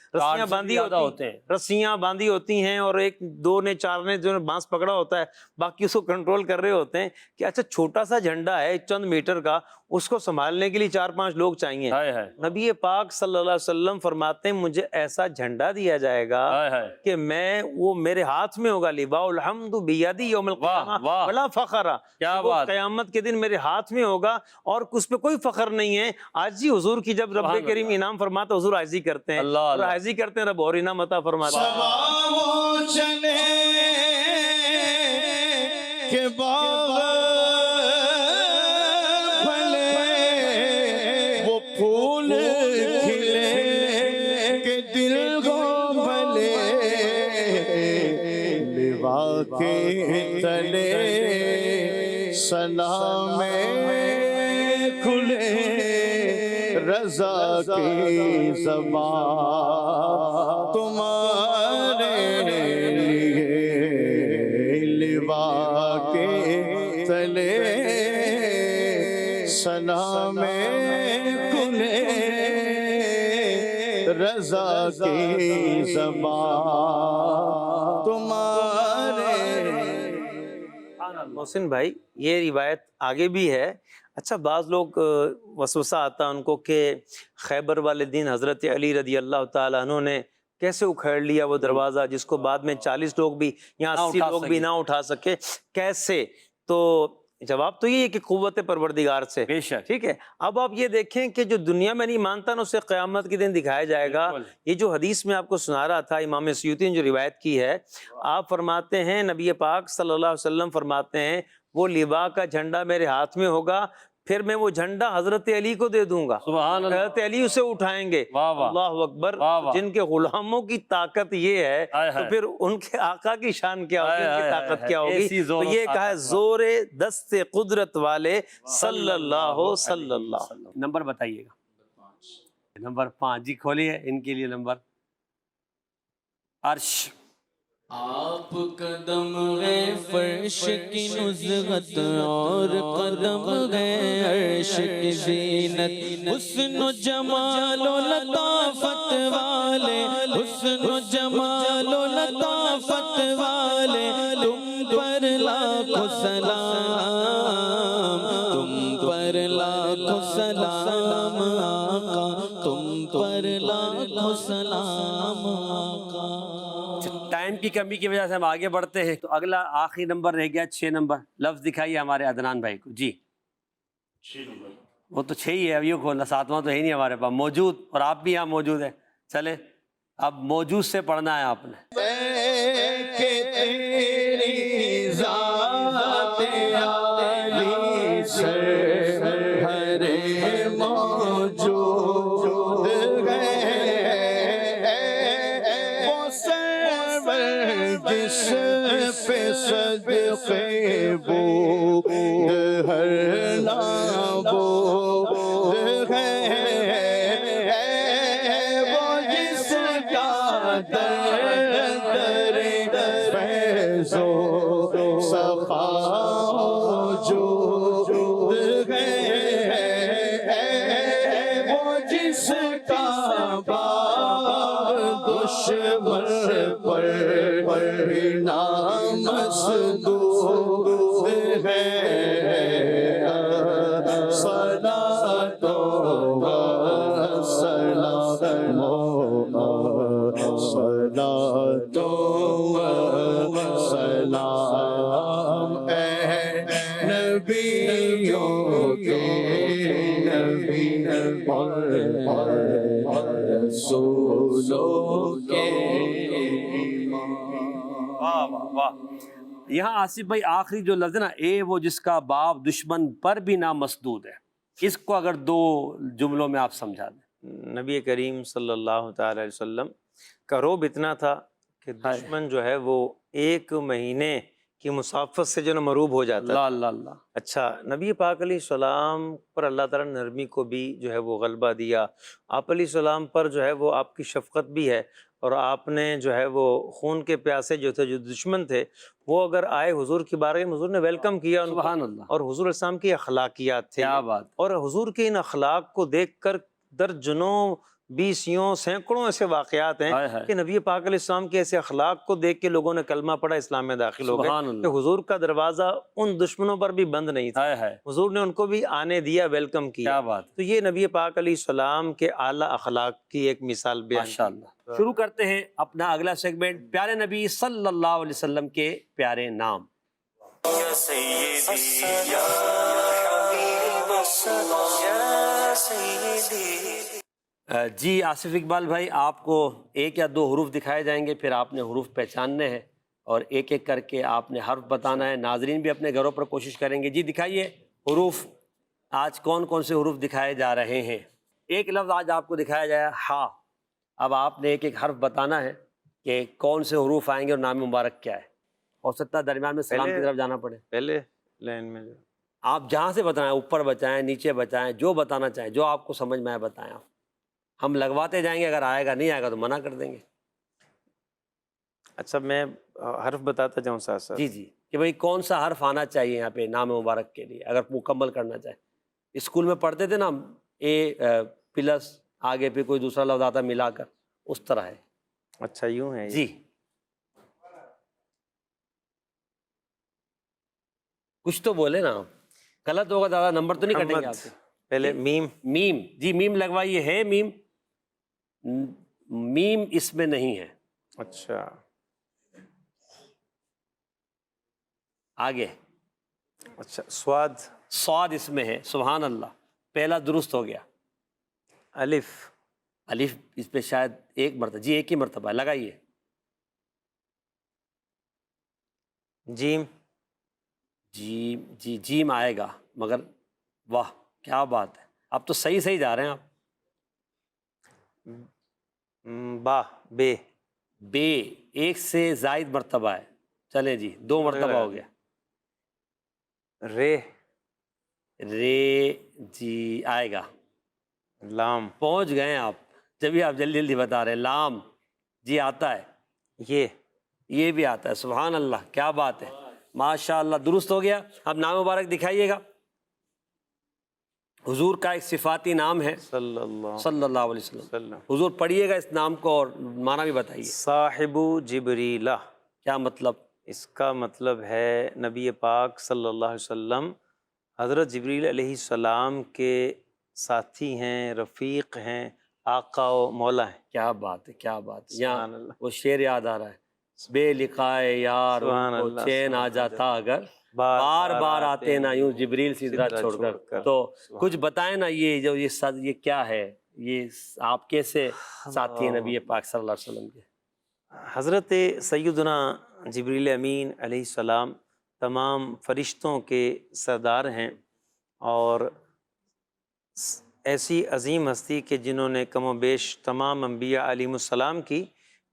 رسیاں باندھی ہوتی ہیں، اور 1 2 نے 4 نے جو بانس پکڑا ہوتا ہے، باقی اس کو کنٹرول کر رہے ہوتے ہیں کہ اچھا چھوٹا سا جھنڈا ہے چند میٹر کا، اس کو سنبھالنے کے لیے 4-5 لوگ چاہیے۔ نبی پاک صلی اللہ علیہ وسلم فرماتے ہیں مجھے ایسا جھنڈا دیا جائے گا کہ وہ میرے ہاتھ میں ہوگا، لواء الحمد بیدی یوم القیامہ ولا فخر، وہ قیامت کے دن میرے ہاتھ میں ہوگا اور اس پہ کوئی فخر نہیں ہے۔ عاجزی حضور کی جب رب کریم انعام فرماتا حضور عاجزی کرتے ہیں، اور عاجزی کرتے ہیں رب اور انعام عطا فرماتا ہے۔ چلے کہ باغ پھلے کے تلے سلام کھلے رضا کی زبان تمہارے لیے لوا کے تلے سلام کھلے رضا کی زبان تمہارے۔ محسن بھائی یہ روایت آگے بھی ہے۔ اچھا بعض لوگ وسوسہ آتا ان کو کہ خیبر والے دن حضرت علی رضی اللہ تعالیٰ عنہ نے کیسے اکھیڑ لیا وہ دروازہ جس کو بعد میں 40 لوگ بھی یا 80 لوگ بھی نہ اٹھا سکے، کیسے؟ تو جواب تو یہ ہے کہ قوت پروردگار سے، بے شک۔ ٹھیک ہے۔ اب آپ یہ دیکھیں کہ جو دنیا میں نہیں مانتا نا اسے قیامت کے دن دکھایا جائے گا۔ یہ جو حدیث میں آپ کو سنا رہا تھا امام سیوطی نے جو روایت کی ہے، آپ فرماتے ہیں نبی پاک صلی اللہ علیہ وسلم فرماتے ہیں وہ لوا کا جھنڈا میرے ہاتھ میں ہوگا، پھر میں وہ جھنڈا حضرت علی کو دے دوں گا، سبحان اللہ، حضرت علی اسے اٹھائیں گے۔ واہ واہ، اللہ اکبر۔ واہ واہ۔ جن کے غلاموں کی طاقت یہ ہے ہائے تو ہائے۔ پھر ان کے آقا کی شان کیا ہوگی، ان کی طاقت کیا ہوگی؟ ایسی زور تو و یہ کہا ہے طاقت زور دست قدرت والے صلی اللہ صلی اللہ۔ نمبر بتائیے گا۔ نمبر 5 جی کھولیے ان کے لیے نمبر۔ عرش۔ آپ قدم ہے فرش کی نزغت اور قدم ہے عرش کی زینت، حسن و جمال و لطافت والے، حسن و جمال و لطافت والے، تم پر لاکھوں سلام، تم پر لاکھوں سلام آقا، تم پر لاکھوں سلام آقا۔ ٹائم کی کمی کی وجہ سے ہم آگے بڑھتے ہیں، تو اگلا آخری نمبر رہ گیا 6 نمبر۔ لفظ دکھائیے ہمارے عدنان بھائی کو جی۔ 6 نمبر وہ تو 6 ہی ہے، اب یہ کھولنا 7واں تو ہے نہیں ہمارے پاس موجود، اور آپ بھی یہاں موجود ہیں۔ چلے اب موجود سے پڑھنا ہے آپ نے۔ کہ تیری ذات عالی سر ہر موجود ہے، وہ سرور جس پہ صدقے بود ہر نابود ہے، وہ جس کا در فیض و صفا موجود ہے، وہ جس کا باب دشمن پر نامسدود ہے، صلاۃ و سلام، صلاۃ و سلام اے نبیوں کے نبی اور رسولوں کے واہ واہ واہ۔ یہاں آصف بھائی آخری جو لفظ ہے نا، اے وہ جس کا باب دشمن پر بھی نہ مسدود ہے، اس کو اگر 2 جملوں میں آپ سمجھا دیں۔ نبی کریم صلی اللہ تعالی علیہ وسلم کا رعب اتنا تھا کہ دشمن جو ہے وہ 1 مہینے کی مسافت سے جو ہے مروب ہو جاتا اللہ تھا۔ اللہ اللہ۔ اچھا نبی پاک علیہ السلام پر اللہ تعالیٰ نے نرمی کو بھی جو ہے وہ غلبہ دیا، آپ علیہ السلام پر جو ہے وہ آپ کی شفقت بھی ہے، اور آپ نے جو ہے وہ خون کے پیاسے جو تھے، جو دشمن تھے، وہ اگر آئے حضور کی بارگاہ میں، حضور نے ویلکم کیا ان کو، سبحان اللہ، اور حضور السلام کی اخلاقیات تھے، کیا بات۔ اور حضور کے ان اخلاق کو دیکھ کر درجنوں، 20 سینکڑوں ایسے واقعات ہیں ہائے ہائے، کہ نبی پاک علیہ السلام کے ایسے اخلاق کو دیکھ کے لوگوں نے کلمہ پڑھا، اسلام میں داخل ہو گئے، سبحان کہ اللہ، حضور کا دروازہ ان دشمنوں پر بھی بند نہیں تھا، ہائے ہائے، حضور نے ان کو بھی آنے دیا، ویلکم کیا۔ کیا بات، تو یہ نبی پاک علیہ السلام کے اعلیٰ اخلاق کی ایک مثال بیان کی۔ ماشاءاللہ۔ شروع کرتے ہیں اپنا اگلا سیگمنٹ، پیارے نبی صلی اللہ علیہ وسلم کے پیارے نام۔ یا سیدی یا حبیب الصلاة یا سیدی۔ جی آصف اقبال بھائی، آپ کو 1 یا 2 حروف دکھائے جائیں گے، پھر آپ نے حروف پہچاننے ہیں اور ایک ایک کر کے آپ نے حرف بتانا ہے۔ ناظرین بھی اپنے گھروں پر کوشش کریں گے۔ جی دکھائیے حروف، آج کون کون سے حروف دکھائے جا رہے ہیں؟ ایک لفظ آج آپ کو دکھایا جائے ہا، اب آپ نے ایک ایک حرف بتانا ہے کہ کون سے حروف آئیں گے اور نام مبارک کیا ہے۔ ہو سکتا ہے درمیان میں سلام کی پہلے- طرف جانا پڑے. پہلے لائن میں جو آپ جہاں سے بتائیں، اوپر بتائیں، نیچے بتائیں، جو بتانا چاہیں، جو آپ کو سمجھ میں آئے بتائیں. آپ ہم لگواتے جائیں گے، اگر آئے گا نہیں آئے گا تو منع کر دیں گے. اچھا میں حرف بتاتا جاؤں ساتھ ساتھ. جی جی، کہ بھئی کون سا حرف آنا چاہیے یہاں پہ نام مبارک کے لیے اگر مکمل کرنا چاہیں. اسکول میں پڑھتے تھے نا، اے پلس آگے پہ کوئی دوسرا لفظ آتا ملا کر، اس طرح ہے. اچھا یوں ہے یہ. جی کچھ تو بولے نا آپ. غلط ہوگا زیادہ نمبر تو نہیں کٹیں گے محمد. آپ سے. پہلے میم. میم، جی میم لگوائیے. ہے میم، میم اس میں نہیں ہے. اچھا آگے اچھا. سواد. صاد اس میں ہے. سبحان اللہ، پہلا درست ہو گیا. الف. الف اس پہ شاید ایک مرتبہ، جی ایک ہی مرتبہ ہے، لگائیے. جیم. جیم، جی جیم آئے گا، مگر واہ کیا بات ہے، اب تو صحیح صحیح جا رہے ہیں آپ. با. بے. بے ایک سے زائد مرتبہ ہے. چلیں جی 2 مرتبہ ہو گیا. رے. رے جی آئے گا. لام. پہنچ گئے ہیں آپ، جبھی آپ جلدی جلدی بتا رہے ہیں. لام جی آتا ہے. یہ بھی آتا ہے. سبحان اللہ، کیا بات ہے، ماشاء اللہ، درست ہو گیا. اب نام مبارک دکھائیے گا. حضور کا ایک صفاتی نام ہے صلی اللہ صلی اللہ علیہ وسلم. وسلم. حضور پڑھیے گا اس نام کو اور معنی بھی بتائیے. صاحب جبریلہ. کیا مطلب؟ اس کا مطلب ہے نبی پاک صلی اللہ علیہ وسلم حضرت جبریل علیہ السلام کے ساتھی ہیں، رفیق ہیں، آقا و مولا ہیں. کیا بات ہے، کیا بات ہے. یہاں سبحان اللہ. وہ شعر یاد آ رہا ہے، بے لقائے یار سبحان ان کو اللہ، چین آ سبحان جاتا اگر بار بار بار آتے نہ یوں جبریل سدرا چھوڑ کر. تو کچھ بتائیں نا، یہ جو یہ کیا ہے، یہ آپ کیسے ساتھی ہیں نبی پاک صلی اللہ علیہ وسلم کے؟ حضرت سیدنا جبریل امین علیہ السلام تمام فرشتوں کے سردار ہیں، اور ایسی عظیم ہستی کہ جنہوں نے کم و بیش تمام انبیاء علیہ السلام کی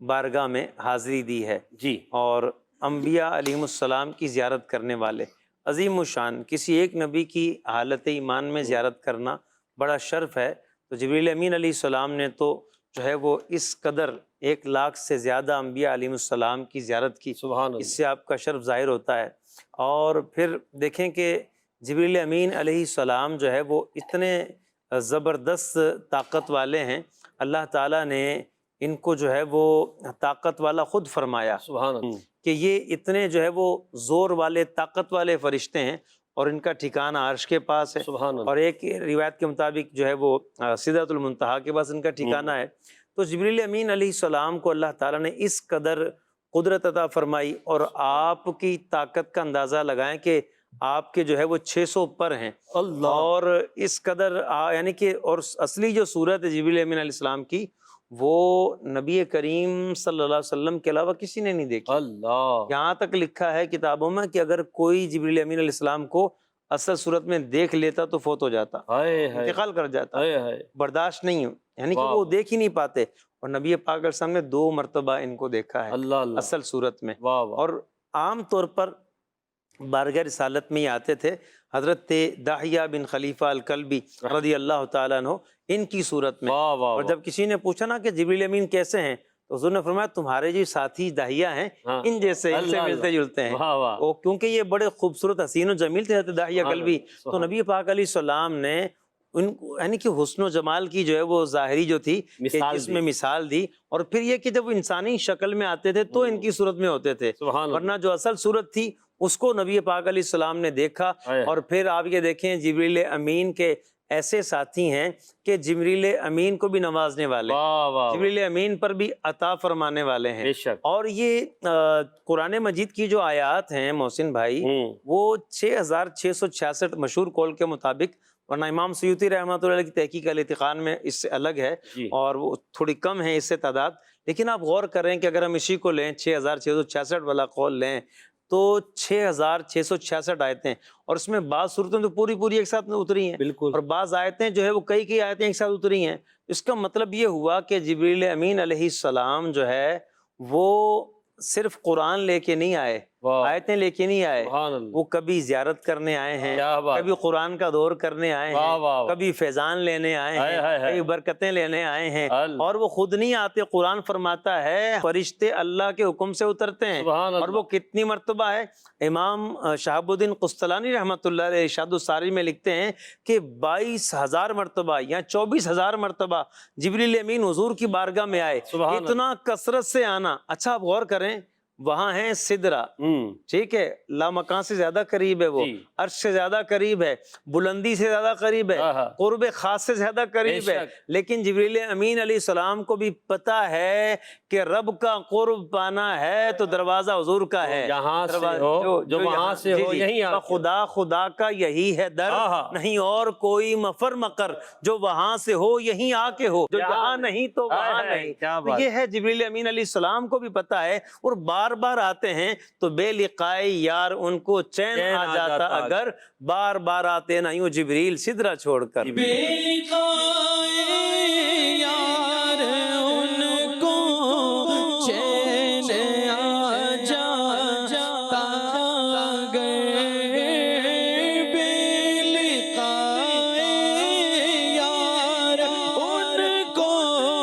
بارگاہ میں حاضری دی ہے، جی اور انبیاء علیہ السلام کی زیارت کرنے والے. عظیم الشان کسی ایک نبی کی حالت ایمان میں زیارت کرنا بڑا شرف ہے. تو جبریل امین علیہ السلام نے تو جو ہے وہ اس قدر 1,00,000 سے زیادہ انبیاء علیہ السلام کی زیارت کی. سبحان اللہ. اس سے آپ کا شرف ظاہر ہوتا ہے. اور پھر دیکھیں کہ جبریل امین علیہ السلام جو ہے وہ اتنے زبردست طاقت والے ہیں، اللہ تعالیٰ نے ان کو جو ہے وہ طاقت والا خود فرمایا سبحان اللہ. کہ یہ اتنے جو ہے وہ زور والے طاقت والے فرشتے ہیں، اور ان کا ٹھکانہ عرش کے پاس ہے. سبحان اللہ. اور ایک روایت کے مطابق جو ہے وہ سدرۃ المنتہا کے پاس ان کا ٹھکانہ ہے. تو جبریل امین علیہ السلام کو اللہ تعالیٰ نے اس قدر قدرت عطا فرمائی، اور آپ کی طاقت کا اندازہ لگائیں کہ آپ کے جو ہے وہ 600 پر ہیں. اللہ. اور اس قدر یعنی کہ اور اصلی جو صورت ہے جبریل امین علیہ السلام کی، وہ نبی کریم صلی اللہ علیہ وسلم کے علاوہ کسی نے نہیں دیکھی. اللہ. یہاں تک لکھا ہے کتابوں میں کہ اگر کوئی جبریل امین علیہ السلام کو اصل صورت میں دیکھ لیتا تو فوت ہو جاتا، ہائے ہائے انتقال کر جاتا، ہائے ہائے. برداشت نہیں ہو، یعنی کہ واہ. وہ دیکھ ہی نہیں پاتے. اور نبی پاک علیہ السلام نے 2 مرتبہ ان کو دیکھا ہے اللہ اللہ. اصل صورت میں. واہ واہ. اور عام طور پر بارگاہ رسالت میں ہی آتے تھے. حضرت داہیہ بن خلیفہ الکلبی رضی اللہ تعالیٰ عنہ ان کی صورت میں. واہ واہ. اور جب کسی نے پوچھا نا کہ جبریل امین کیسے ہیں، تو حضور نے فرمایا تمہارے جو ساتھی داہیہ ہیں ہاں. ان جیسے، ان سے اللہ ملتے جلتے ہیں. واہ واہ. وہ کیونکہ یہ بڑے خوبصورت حسین و جمیل تھے حضرت داہیہ کلبی. تو سبحان نبی پاک علیہ السلام نے ان کو یعنی کہ حسن و جمال کی جو ہے وہ ظاہری جو تھی کہ مثال جس دی. میں مثال دی. اور پھر یہ کہ جب وہ انسانی شکل میں آتے تھے تو ان کی صورت میں ہوتے تھے، سبحان اللہ. ورنہ جو اصل صورت تھی اس کو نبی پاک علیہ السلام نے دیکھا. ہائے. اور پھر آپ یہ دیکھیں جبریل امین کے ایسے ساتھی ہیں کہ جبریل امین کو بھی نوازنے والے، واہ واہ. جبریل امین پر بھی عطا فرمانے والے ہیں. بے شک. اور یہ قرآن مجید کی جو آیات ہیں محسن بھائی، وہ 6666 مشہور قول کے مطابق، ورنہ امام سیوطی رحمۃ اللہ علیہ کی تحقیق الاتقان میں اس سے الگ ہے جی. اور وہ تھوڑی کم ہے اس سے تعداد. لیکن آپ غور کریں کہ اگر ہم اسی کو لیں 6666 والا قول لیں تو 6666 آیتیں، اور اس میں بعض صورتیں تو پوری پوری ایک ساتھ اتری ہیں، بالکل. اور بعض آیتیں جو ہے وہ کئی آیتیں ایک ساتھ اتری ہیں. اس کا مطلب یہ ہوا کہ جبریل امین علیہ السلام جو ہے وہ صرف قرآن لے کے نہیں آئے، واہ، آیتیں لے کے نہیں آئے، سبحان اللہ، وہ کبھی زیارت کرنے آئے ہیں، کیا بات، کبھی قرآن کا دور کرنے آئے واہ ہیں، واہ، کبھی فیضان لینے آئے ہائے ہائے ہیں، ہائے، کبھی برکتیں لینے آئے ہیں، اللہ، اور وہ خود نہیں آتے، قرآن فرماتا ہے فرشتے اللہ کے حکم سے اترتے ہیں، سبحان اور اللہ، وہ کتنی مرتبہ ہے؟ امام شہاب الدین قسطلانی رحمۃ اللہ علیہ ارشاد الساری میں لکھتے ہیں کہ 22,000 مرتبہ یا 24,000 مرتبہ جبریل امین حضور کی بارگاہ میں آئے، سبحان اللہ، اتنا کثرت سے آنا۔ اچھا آپ غور کریں، وہاں ہے سدرہ، ٹھیک ہے، لامکان سے زیادہ قریب ہے، وہ جی، عرش سے زیادہ قریب ہے، بلندی سے زیادہ قریب ہے، آہا، قرب خاص سے زیادہ قریب بے ہے، شک، لیکن جبریل امین علیہ السلام کو بھی پتا ہے کہ رب کا قرب پانا ہے تو دروازہ حضور کا ہے، یہاں سے ہو جو وہاں سے ہو یہیں آ کے، خدا کا یہی ہے در، آہا، نہیں اور کوئی مفر مقر، جو وہاں سے ہو یہیں آ کے ہو، جو یہاں نہیں تو وہاں ہائے ہائے، نہیں۔ کیا تو بات، یہ ہے جبریل امین علیہ السلام کو بھی پتا ہے، اور بار بار آتے ہیں تو بے لقائے یار ان کو چین آ جاتا اگر بار بار آتے نہ یوں جبریل سدرہ چھوڑ کر۔ بے لقائے یار ان کو چین آ جاتا اگر، بے لقائے یار ان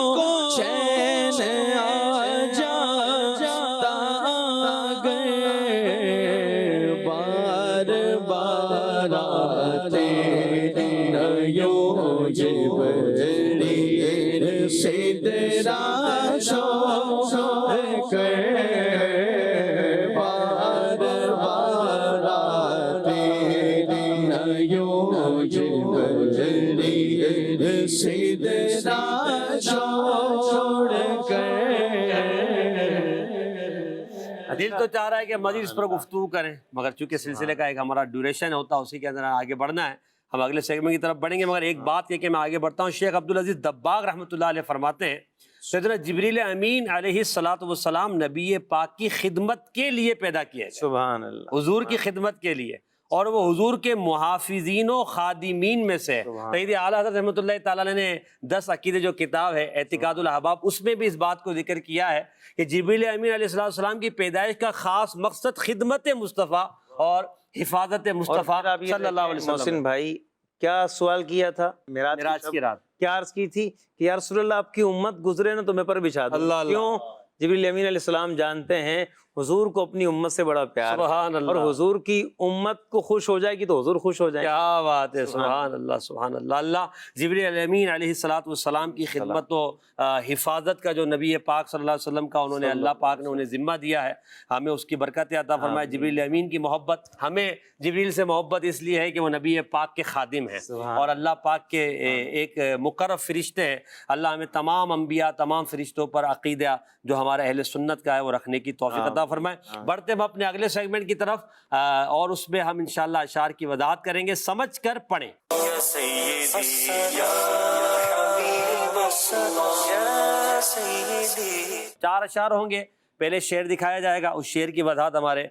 کو چین آ جاتا اگر، بار بار آتے نیو جبریل سدرہ چھوڑ کر، بار بار آتے نیو جبریل سدرہ چھوڑ کر۔ دل تو چاہ رہا ہے کہ مزید اس پر گفتگو کریں، مگر چونکہ سلسلے کا ایک ہمارا ڈیوریشن ہوتا ہے، اسی کے اندر آگے بڑھنا ہے، ہم اگلے سیگمنٹ کی طرف بڑھیں گے، مگر ایک بات یہ کہ میں آگے بڑھتا ہوں، شیخ عبدالعزیز دباغ رحمۃ اللہ علیہ فرماتے ہیں سیدنا جبریل امین علیہ الصلاۃ نبی پاک کی خدمت کے لیے پیدا کیے گئے، سبحان اللہ، حضور کی خدمت کے لیے، اور وہ حضور کے محافظین و خادمین میں سے۔ سید اعلیٰ حضرت رحمۃ اللہ تعالیٰ نے 10 عقیدے جو کتاب ہے اعتقاد الاحباب، اس میں بھی اس بات کو ذکر کیا ہے کہ جبریل امین علیہ السلام کی پیدائش کا خاص مقصد خدمت مصطفیٰ اور حفاظت مصطفیٰ صلی اللہ علیہ وسلم۔ محسن بھائی کیا سوال کیا تھا معراج کی رات، کیا عرض کی تھی کہ یا رسول اللہ آپ کی امت گزرے نا تو میں پر بچھا دوں، اللہ اللہ، کیوں؟ جبریل امین علیہ السلام جانتے ہیں حضور کو اپنی امت سے بڑا پیار ہے، سبحان اللہ، اور حضور کی امت کو خوش ہو جائے گی تو حضور خوش ہو جائیں گے۔ کیا بات ہے، سبحان اللہ سبحان اللہ۔ اللہ جبریل امین علیہ السلام کی خدمت و حفاظت کا جو نبی پاک صلی اللہ علیہ وسلم کا انہوں نے، اللہ پاک نے انہیں ذمہ دیا ہے، ہمیں اس کی برکت عطا فرمائے۔ جبریل امین کی محبت، ہمیں جبریل سے محبت اس لیے ہے کہ وہ نبی پاک کے خادم ہیں اور اللہ پاک کے ایک مقرب فرشتے ہیں۔ اللہ ہمیں تمام انبیاء، تمام فرشتوں پر عقیدہ جو ہمارے اہل سنت کا ہے وہ رکھنے کی توفیق عطا فرمائے۔ بڑھتے ہم اپنے اگلے سیگمنٹ کی طرف، اور اس میں ہم انشاءاللہ اشعار کی وضاحت کریں گے، سمجھ کر پڑھیں۔ یا سیدی یا حبیب الصلاۃ یا سیدی۔ 4 اشعار ہوں گے، پہلے شعر دکھایا جائے گا، اس شعر کی وضاحت ہمارے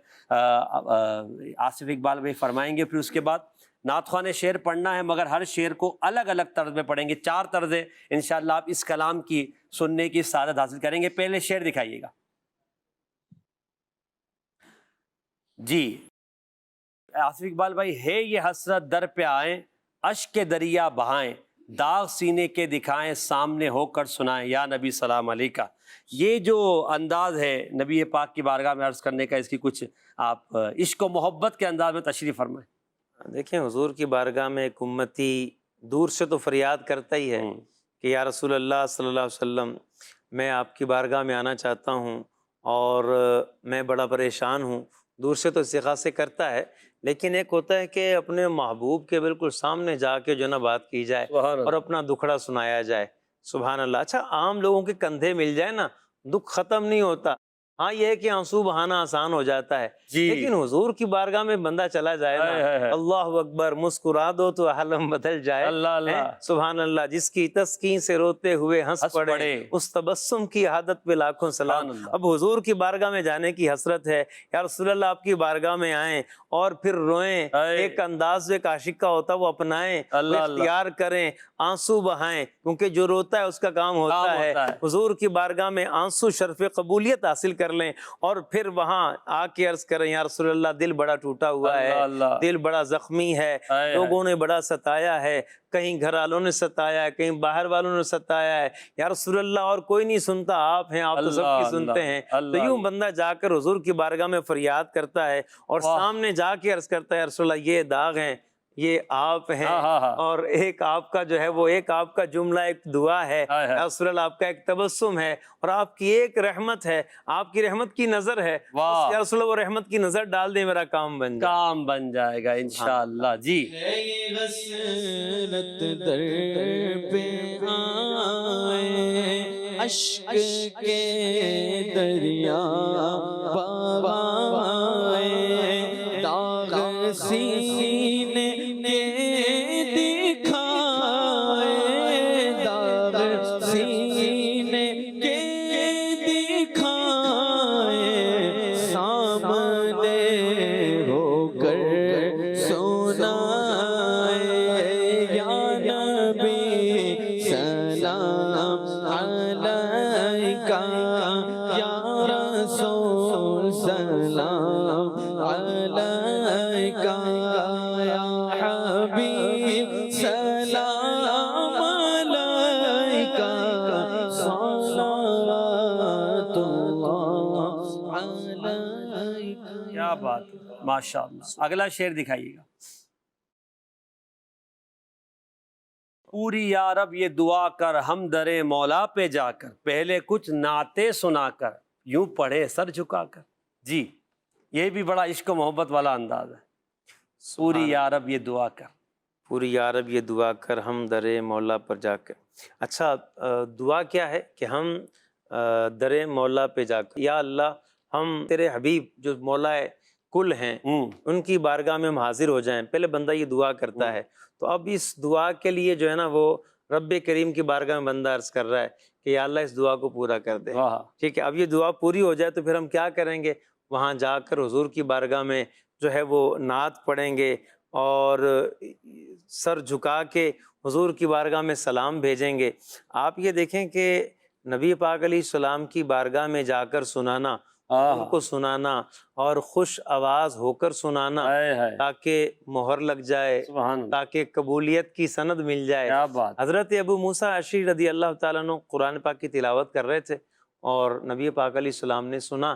آصف اقبال بھائی فرمائیں گے، پھر اس کے بعد نعت خواہ نے شعر پڑھنا ہے، مگر ہر شعر کو الگ الگ طرز میں پڑھیں گے، 4 طرزیں انشاءاللہ آپ اس کلام کی سننے کی سعادت حاصل کریں گے۔ پہلے شعر دکھائیے گا جی۔ آصف اقبال بھائی، ہے یہ حسرت در پہ آئیں، اشک کے دریا بہائیں، داغ سینے کے دکھائیں، سامنے ہو کر سنائیں، یا نبی سلام علیکہ۔ یہ جو انداز ہے نبی پاک کی بارگاہ میں عرض کرنے کا، اس کی کچھ آپ عشق و محبت کے انداز میں تشریح فرمائیں۔ دیکھیں حضور کی بارگاہ میں ایک امتی دور سے تو فریاد کرتا ہی ہے کہ یا رسول اللہ صلی اللہ علیہ وسلم، میں آپ کی بارگاہ میں آنا چاہتا ہوں اور میں بڑا پریشان ہوں۔ دور سے تو استغاثے کرتا ہے، لیکن ایک ہوتا ہے کہ اپنے محبوب کے بالکل سامنے جا کے جو نا بات کی جائے اور اپنا دکھڑا سنایا جائے۔ سبحان اللہ۔ اچھا، عام لوگوں کے کندھے مل جائے نا، دکھ ختم نہیں ہوتا، ہاں یہ ہے کہ آنسو بہانا آسان ہو جاتا ہے، لیکن حضور کی بارگاہ میں بندہ چلا جائے نا، اللہ اکبر، مسکرا دو تو عالم بدل جائے۔ اللہ اللہ، سبحان اللہ۔ جس کی تسکین سے روتے ہوئے ہنس پڑے، اس تبسم کی عادت پہ لاکھوں سلام۔ اب حضور کی بارگاہ میں جانے کی حسرت ہے، یا رسول اللہ آپ کی بارگاہ میں آئیں اور پھر روئیں، ایک انداز ایک عاشق کا ہوتا وہ اپنائیں، وہ اختیار کریں، آنسو بہائیں، کیونکہ جو روتا ہے اس کا کام ہوتا ہے۔ حضور کی بارگاہ میں آنسو شرف قبولیت حاصل کر لیں اور پھر وہاں آ کے عرض کریں یا رسول اللہ دل بڑا ٹوٹا ہوا ہے، اللہ دل بڑا زخمی ہے، لوگوں نے بڑا ستایا ہے، کہیں گھر والوں نے ستایا ہے، کہیں باہر والوں نے ستایا ہے، یا رسول اللہ اور کوئی نہیں سنتا، آپ ہیں، آپ تو سب کی سنتے ہیں۔ تو یوں بندہ جا کر حضور کی بارگاہ میں فریاد کرتا ہے اور سامنے جا کے عرض کرتا ہے یا رسول اللہ یہ داغ ہیں، یہ آپ ہیں، اور ایک آپ کا جو ہے وہ ایک آپ کا جملہ ایک دعا ہے، یا رسول اللہ آپ کا ایک تبسم ہے اور آپ کی ایک رحمت ہے، آپ کی رحمت کی نظر ہے، یا رسول اللہ وہ رحمت کی نظر ڈال دیں، میرا کام بن جائے، کام بن جائے گا انشاءاللہ۔ جی غسلت در پہ آئے، اشک کے دریا بہائے، داغ سینے کے دکھائے، داغ سینے کے دکھائے، سامنے ہو کر سنائے، یا نبی سلام علیکہ، یا رسول سلام علیکہ، یا حبیب سلام علیکہ، صلوات اللہ علیکہ۔ کیا بات ہے، ماشاءاللہ۔ اگلا شعر دکھائیے گا۔ پوری یا رب یہ دعا کر ہم در مولا پہ جا کر، پہلے کچھ نعتیں سنا کر یوں پڑھے سر جھکا کر۔ جی یہ بھی بڑا عشق و محبت والا انداز ہے، پوری یا رب یہ دعا کر، پوری یا رب یہ دعا کر ہم در مولا پر جا کر۔ اچھا دعا کیا ہے کہ ہم در مولا پہ جا کر، یا اللہ ہم تیرے حبیب جو مولا کل ہیں ان کی بارگاہ میں ہم حاضر ہو جائیں، پہلے بندہ یہ دعا کرتا ہے۔ تو اب اس دعا کے لیے جو ہے نا وہ رب کریم کی بارگاہ میں بندہ عرض کر رہا ہے کہ یا اللہ اس دعا کو پورا کر دے، ٹھیک ہے۔ اب یہ دعا پوری ہو جائے تو پھر ہم کیا کریں گے؟ وہاں جا کر حضور کی بارگاہ میں جو ہے وہ نعت پڑھیں گے اور سر جھکا کے حضور کی بارگاہ میں سلام بھیجیں گے۔ آپ یہ دیکھیں کہ نبی پاک علیہ السلام کی بارگاہ میں جا کر سنانا، ان کو سنانا اور خوش آواز ہو کر سنانا تاکہ مہر لگ جائے، تاکہ قبولیت کی سند مل جائے۔ حضرت ابو موسیٰ اشعری رضی اللہ تعالیٰ عنہ قرآن پاک کی تلاوت کر رہے تھے اور نبی پاک علیہ السلام نے سنا،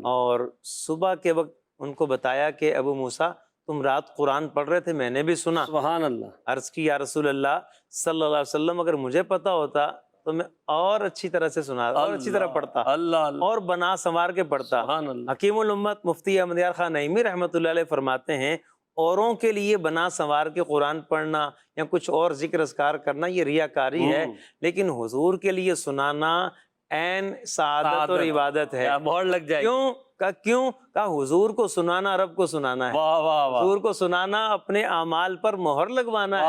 اور صبح کے وقت ان کو بتایا کہ ابو موسیٰ تم رات قرآن پڑھ رہے تھے، میں نے بھی سنا۔ سبحان اللہ۔ عرض کی یا رسول اللہ صلی اللہ علیہ وسلم اگر مجھے پتا ہوتا تو میں اور اچھی طرح سے سنا، اور اچھی طرح پڑھتا، اور بنا سنوار کے پڑھتا۔ حکیم الامت مفتی احمد یار خان نعیمی رحمۃ اللہ علیہ فرماتے ہیں اوروں کے لیے بنا سنوار کے قرآن پڑھنا یا کچھ اور ذکر اذکار کرنا یہ ریاکاری ہے، لیکن حضور کے لیے سنانا عین سعادت اور عبادت ہے۔ مہر لگ جائے۔ کیوں کہا حضور کو سنانا رب کو سنانا ہے، حضور کو سنانا اپنے اعمال پر مہر لگوانا ہے۔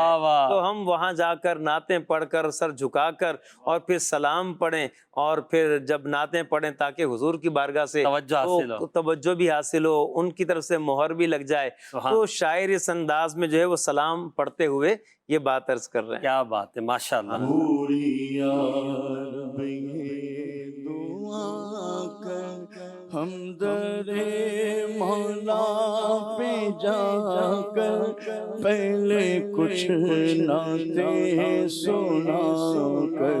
تو ہم وہاں جا کر نعتیں پڑھ کر سر جھکا کر اور پھر سلام پڑھیں، اور پھر جب نعتیں پڑھیں تاکہ حضور کی بارگاہ سے توجہ بھی حاصل ہو، ان کی طرف سے مہر بھی لگ جائے۔ تو شاعر اس انداز میں جو ہے وہ سلام پڑھتے ہوئے یہ بات عرض کر رہے ہیں۔ کیا بات ہے، ماشاءاللہ۔ ہم در مولا پہ جا کر پہلے کچھ نعتیں سنا کر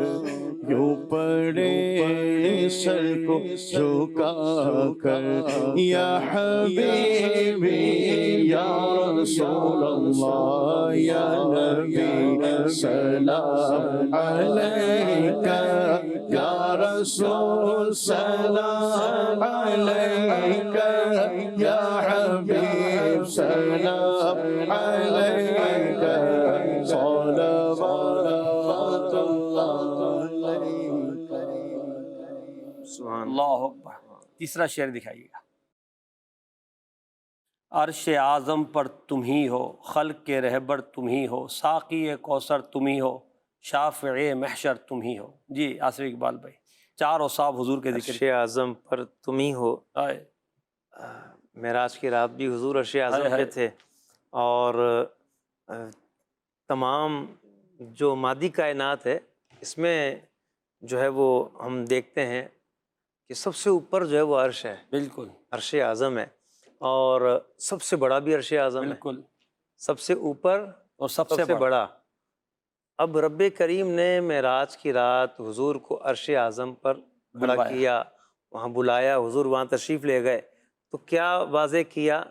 یوں پڑے سر کو جھکا کر، یا حبیبی یا رسول اللہ یا نبی سلام علیکہ، یا رسول سلام علیکہ، یا حبیب سلام علیکہ، صلوات اللہ علیکہ۔ اللہ اکبر۔ تیسرا شعر دکھائیے گا۔ عرش اعظم پر تم ہی ہو، خلق کے رہبر تم ہی ہو، ساقی کوثر تم ہی ہو، شافع محشر تم ہی ہو۔ جی آصف اقبال بھائی، چار اوصاف حضور کے ذکر۔ عرش اعظم پر تم ہی ہو، معراج کی رات بھی حضور عرش اعظم پہ تھے، اور تمام جو مادی کائنات ہے اس میں جو ہے وہ ہم دیکھتے ہیں کہ سب سے اوپر جو ہے وہ عرش ہے، بالکل عرش اعظم ہے، اور سب سے بڑا بھی عرش اعظم ہے، بالکل، سب سے اوپر اور سب سب سے سے بڑا بڑا۔ اب رب کریم نے معراج کی رات حضور کو عرش اعظم پر کھڑا بلوایا۔ کیا، وہاں بلایا، حضور وہاں تشریف لے گئے، تو کیا واضح کیا،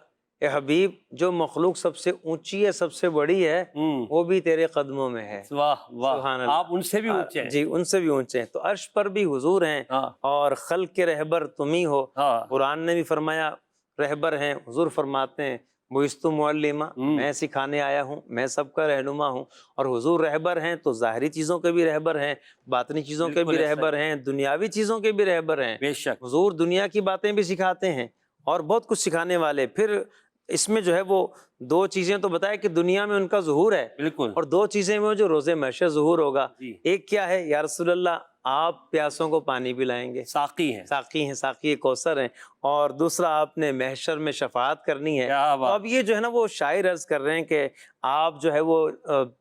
اے حبیب جو مخلوق سب سے اونچی ہے، سب سے بڑی ہے، وہ بھی تیرے قدموں میں ہے۔ واہ واہ، سبحان اللہ۔ آپ ان سے بھی اونچے ہیں۔ جی ان سے بھی اونچے ہیں، تو عرش پر بھی حضور ہیں، ہاں اور خلق کے رہبر تم ہی ہو۔ ہاں قرآن نے بھی فرمایا رہبر ہیں، حضور فرماتے ہیں بعثت معلما، میں سکھانے آیا ہوں، میں سب کا رہنما ہوں، اور حضور رہبر ہیں تو ظاہری چیزوں کے بھی رہبر ہیں، باطنی چیزوں کے بھی بالکل ایسا رہبر ہیں، دنیاوی چیزوں کے بھی رہبر ہیں۔ بے شک، حضور دنیا کی باتیں بھی سکھاتے ہیں اور بہت کچھ سکھانے والے۔ پھر اس میں جو ہے وہ دو چیزیں تو بتایا کہ دنیا میں ان کا ظہور ہے، بالکل، اور دو چیزیں میں جو روز محشر ظہور ہوگا۔ جی ایک کیا ہے، یا رسول اللہ آپ پیاسوں کو پانی پلائیں گے، ساقی ہیں، ساقی ہیں، ساقی کوثر ہیں، اور دوسرا آپ نے محشر میں شفاعت کرنی ہے۔ کیا تو بات، اب یہ جو ہے نا وہ شاعر عرض کر رہے ہیں کہ آپ جو ہے وہ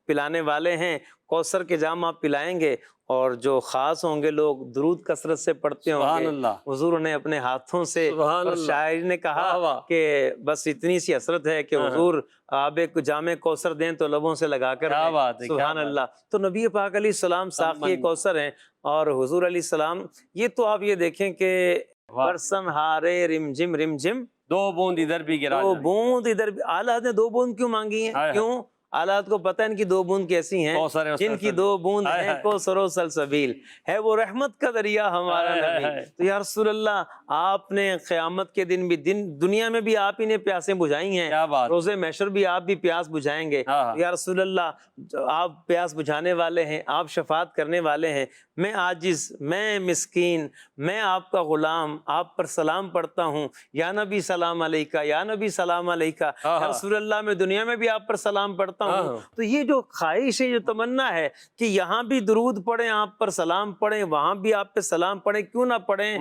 پلانے والے ہیں، کوثر کے جام آپ پلائیں گے، اور جو خاص ہوں گے لوگ درود کثرت سے پڑھتے ہوں سبحان گے، اللہ، حضور نے اپنے ہاتھوں سے، سبحان اور اللہ، شاعر نے کہا واہ واہ، کہ بس اتنی سی حسرت ہے کہ ہاں، حضور آب جام کوثر دیں تو لبوں سے لگا کر کیا دیں۔ بات ہے، کیا سبحان بات ہے۔ اللہ۔ تو نبی پاک علیہ السلام ساقی تمنا۔ کوثر ہیں، اور حضور علیہ السلام، یہ تو آپ یہ دیکھیں کہ واہ، برسن ہارے رم جم، دو بوند ادھر بھی گرا دو جائیں۔ بوند ادھر بھی۔ اعلیٰ نے دو بوند کیوں مانگی ہیں؟ ہائے ہائے۔ کیوں؟ اعلیٰ کو پتہ ہے ان کی دو بوند کیسی ہیں، کوثر و جن کی سلسبیل۔ دو بوند ہائے ہیں ہائے۔ کوثر و سلسبیل، ہے وہ رحمت کا دریا ہمارا ہائے ہائے نبی۔ ہائے۔ تو یا رسول اللہ آپ نے قیامت کے دن بھی، دنیا میں بھی آپ ہی نے پیاسیں بجھائی ہیں، کیا بات، روز محشر بھی آپ بھی پیاس بجھائیں گے۔ ہاں ہاں۔ یا رسول اللہ آپ پیاس بجھانے والے ہیں، آپ شفاعت کرنے والے ہیں، میں عاجز، میں مسکین، میں آپ کا غلام آپ پر سلام پڑھتا ہوں، یا نبی سلام علیکہ، یا نبی سلام علیکہ، ہاں یا ہاں۔ رسول اللہ میں دنیا میں بھی آپ پر سلام پڑھتا ہاں ہوں۔ ہاں۔ تو یہ جو خواہش ہے، جو تمنا ہے کہ یہاں بھی درود پڑھیں، آپ پر سلام پڑھیں، وہاں بھی آپ پہ سلام پڑھیں، کیوں نہ پڑھیں؟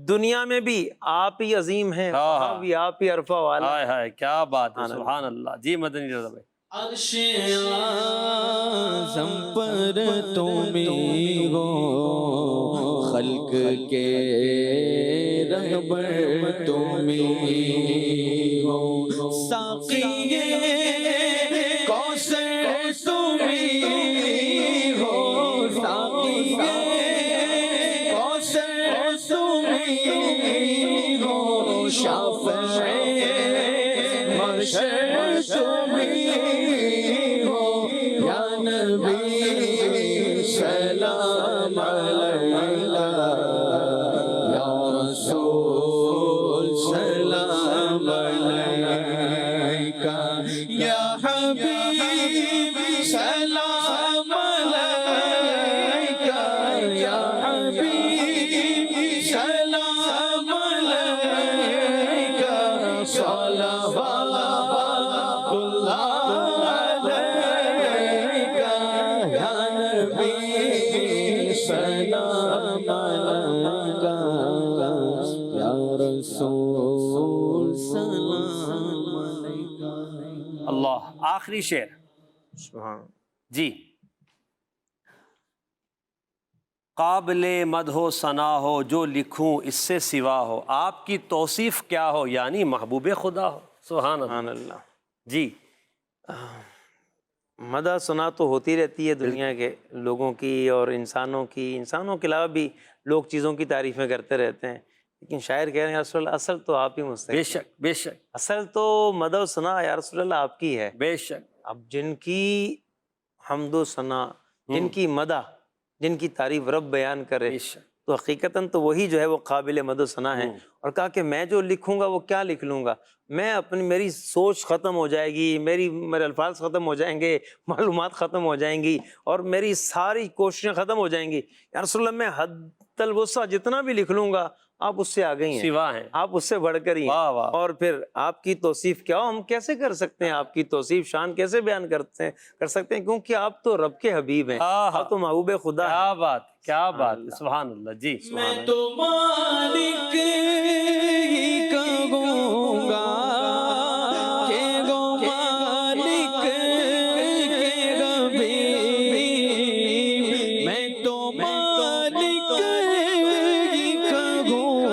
دنیا میں بھی آپ ہی عظیم ہیں، ہاں ہاں۔ وہاں بھی آپ ہی عرفہ والا۔ ہائے ہائے، کیا بات ہے، سبحان اللہ۔ سبحان اللہ۔ جی مدنی رضا بھائی۔ عرش اعظم پر تم ہی ہو، خلق کے رہبر تم ہی ہو، ساقی کوثر تم ہی ہو، ساقی کوثر تم ہی ہو، شافع محشر تم ہی ہو، یا نبی سلام علیکہ، یا رسول سلام علیکہ، یا حبیب سلام علیکہ، یا حبیب سلام علیکہ، صلوات اللہ علیکہ، یا نبی سلام علیکہ، یا رسول سلام علیکہ۔ اللہ، آخری شعر سبحان۔ جی۔ قابل مدح و ثنا ہو جو لکھوں اس سے سوا ہو، آپ کی توصیف کیا ہو یعنی محبوب خدا ہو۔ سبحان اللہ۔ سبحان اللہ۔ جی مدح سنا تو ہوتی رہتی ہے دنیا کے لوگوں کی اور انسانوں کی، انسانوں کے علاوہ بھی لوگ چیزوں کی تعریفیں کرتے رہتے ہیں، لیکن شاعر کہہ رہے ہیں یا رسول اللہ اصل تو آپ ہی مستحق بے ہیں، شک بے شک اصل تو مدح و ثنا یا رسول اللہ آپ کی ہے۔ بے شک۔ اب جن کی حمد و ثنا، جن کی مدح، جن کی تعریف رب بیان کرے، بے شک۔ تو حقیقتاً تو وہی جو ہے وہ قابل مدح و ثنا ہے۔ اور کہا کہ میں جو لکھوں گا وہ کیا لکھ لوں گا، میں میری سوچ ختم ہو جائے گی، میرے الفاظ ختم ہو جائیں گے، معلومات ختم ہو جائیں گی، اور میری ساری کوششیں ختم ہو جائیں گی۔ یا رسول اللہ میں حد الوسع جتنا بھی لکھ لوں گا آپ اس سے آگے ہی ہیں، سوا ہیں۔ آپ اس سے بڑھ کر ہی ہیں۔ واہ واہ۔ اور پھر آپ کی توصیف کیا ہو، ہم کیسے کر سکتے ہیں آپ کی توصیف، شان کیسے بیان کر سکتے ہیں، کیونکہ آپ تو رب کے حبیب ہیں، آپ تو محبوب خدا ہیں۔ کیا بات، کیا بات ہے، اللہ۔ سبحان اللہ۔ جی میں تو مالک ہی کہوں گا کہ گو مالک کے حبیب، میں تو مالک ہی کہوں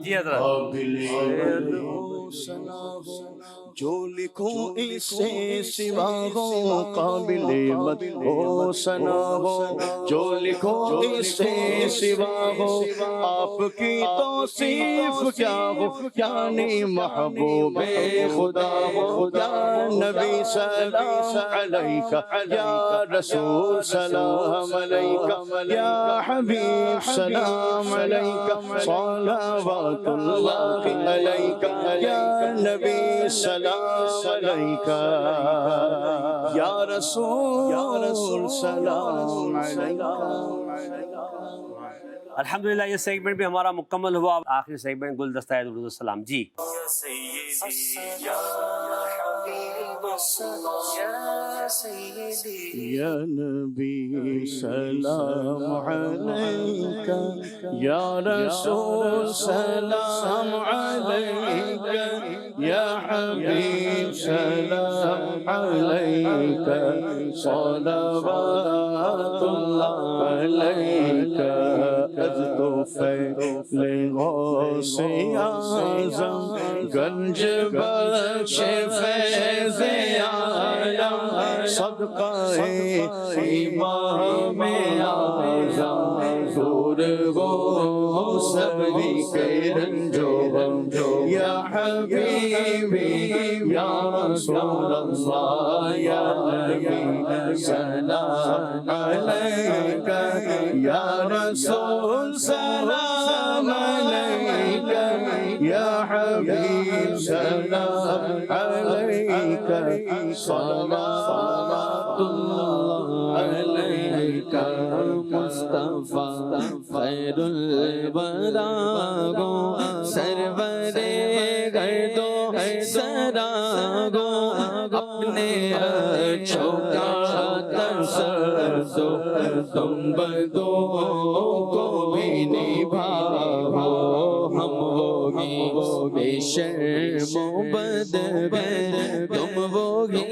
جی حضرت. قابل ثنا ہو جو لکھو اس سے سوا ہو، قابل مد ہو ثنا ہو جو لکھو اس سے سوا ہو، آپ کی توصیف کیا ہو، کیا نہیں محبوب خدا ہو. یا نبی سلام علیکہ، یا رسول سلام علیکہ، یا حبیب سلام علیکہ، صلوات اللہ علیکہ، یا نبی سلام علیکہ، یا رسول سلام علیکہ. الحمدللہ یہ سیگمنٹ بھی ہمارا مکمل ہوا. آخری سیگمنٹ گلدستہ درود السلام. جی یا سیدی یا حبیب السلام یا سیدی یا نبی سلام علیکہ، یا رسول سلام علیکہ، یا حبیب سلام علیکہ، صلوات اللہ علیکہ. از تو فیل غوث اعظم گنج بخش فیض عالم، صدقہ امام اعظم دور گو سبھی کے رنجو غم. یا حبیبی یا رسول اللہ، یا نبی سلام علیکہ، یا رسول سلام علیکہ، یا حبیب سلام علیکہ، صلوات اللہ علیکہ. مصطفیٰ خیر الورا گو سرور گرد و سرا گو، اپنے اچھوں کا تصدق تم بدو کو بھی نبھاؤ. ہم وہی بے شرم و بدبین، تم وہی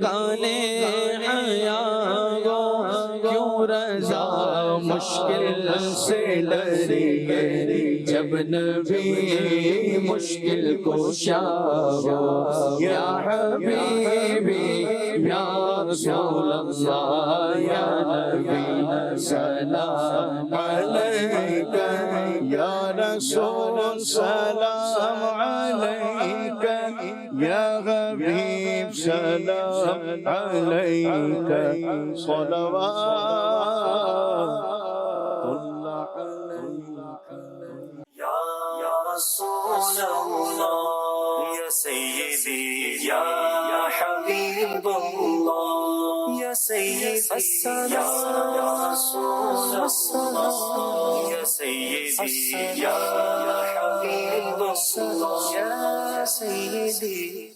کانے حیا گو. کیوں رضا مشکل سے ڈریے جب نبی مشکل کشا ہو. یا حبیبی یا رسول اللہ، یا نبی سلام علیکہ، یا رسول سلام علیکہ، یا حبیب سلام علیکہ، صلوات اللہ علیکہ. یا رسول اللہ یا سیدی یا حبیب اللہ یا سیدی یا رسول اللہ یا سیدی یا حبیب اللہ یا سیدی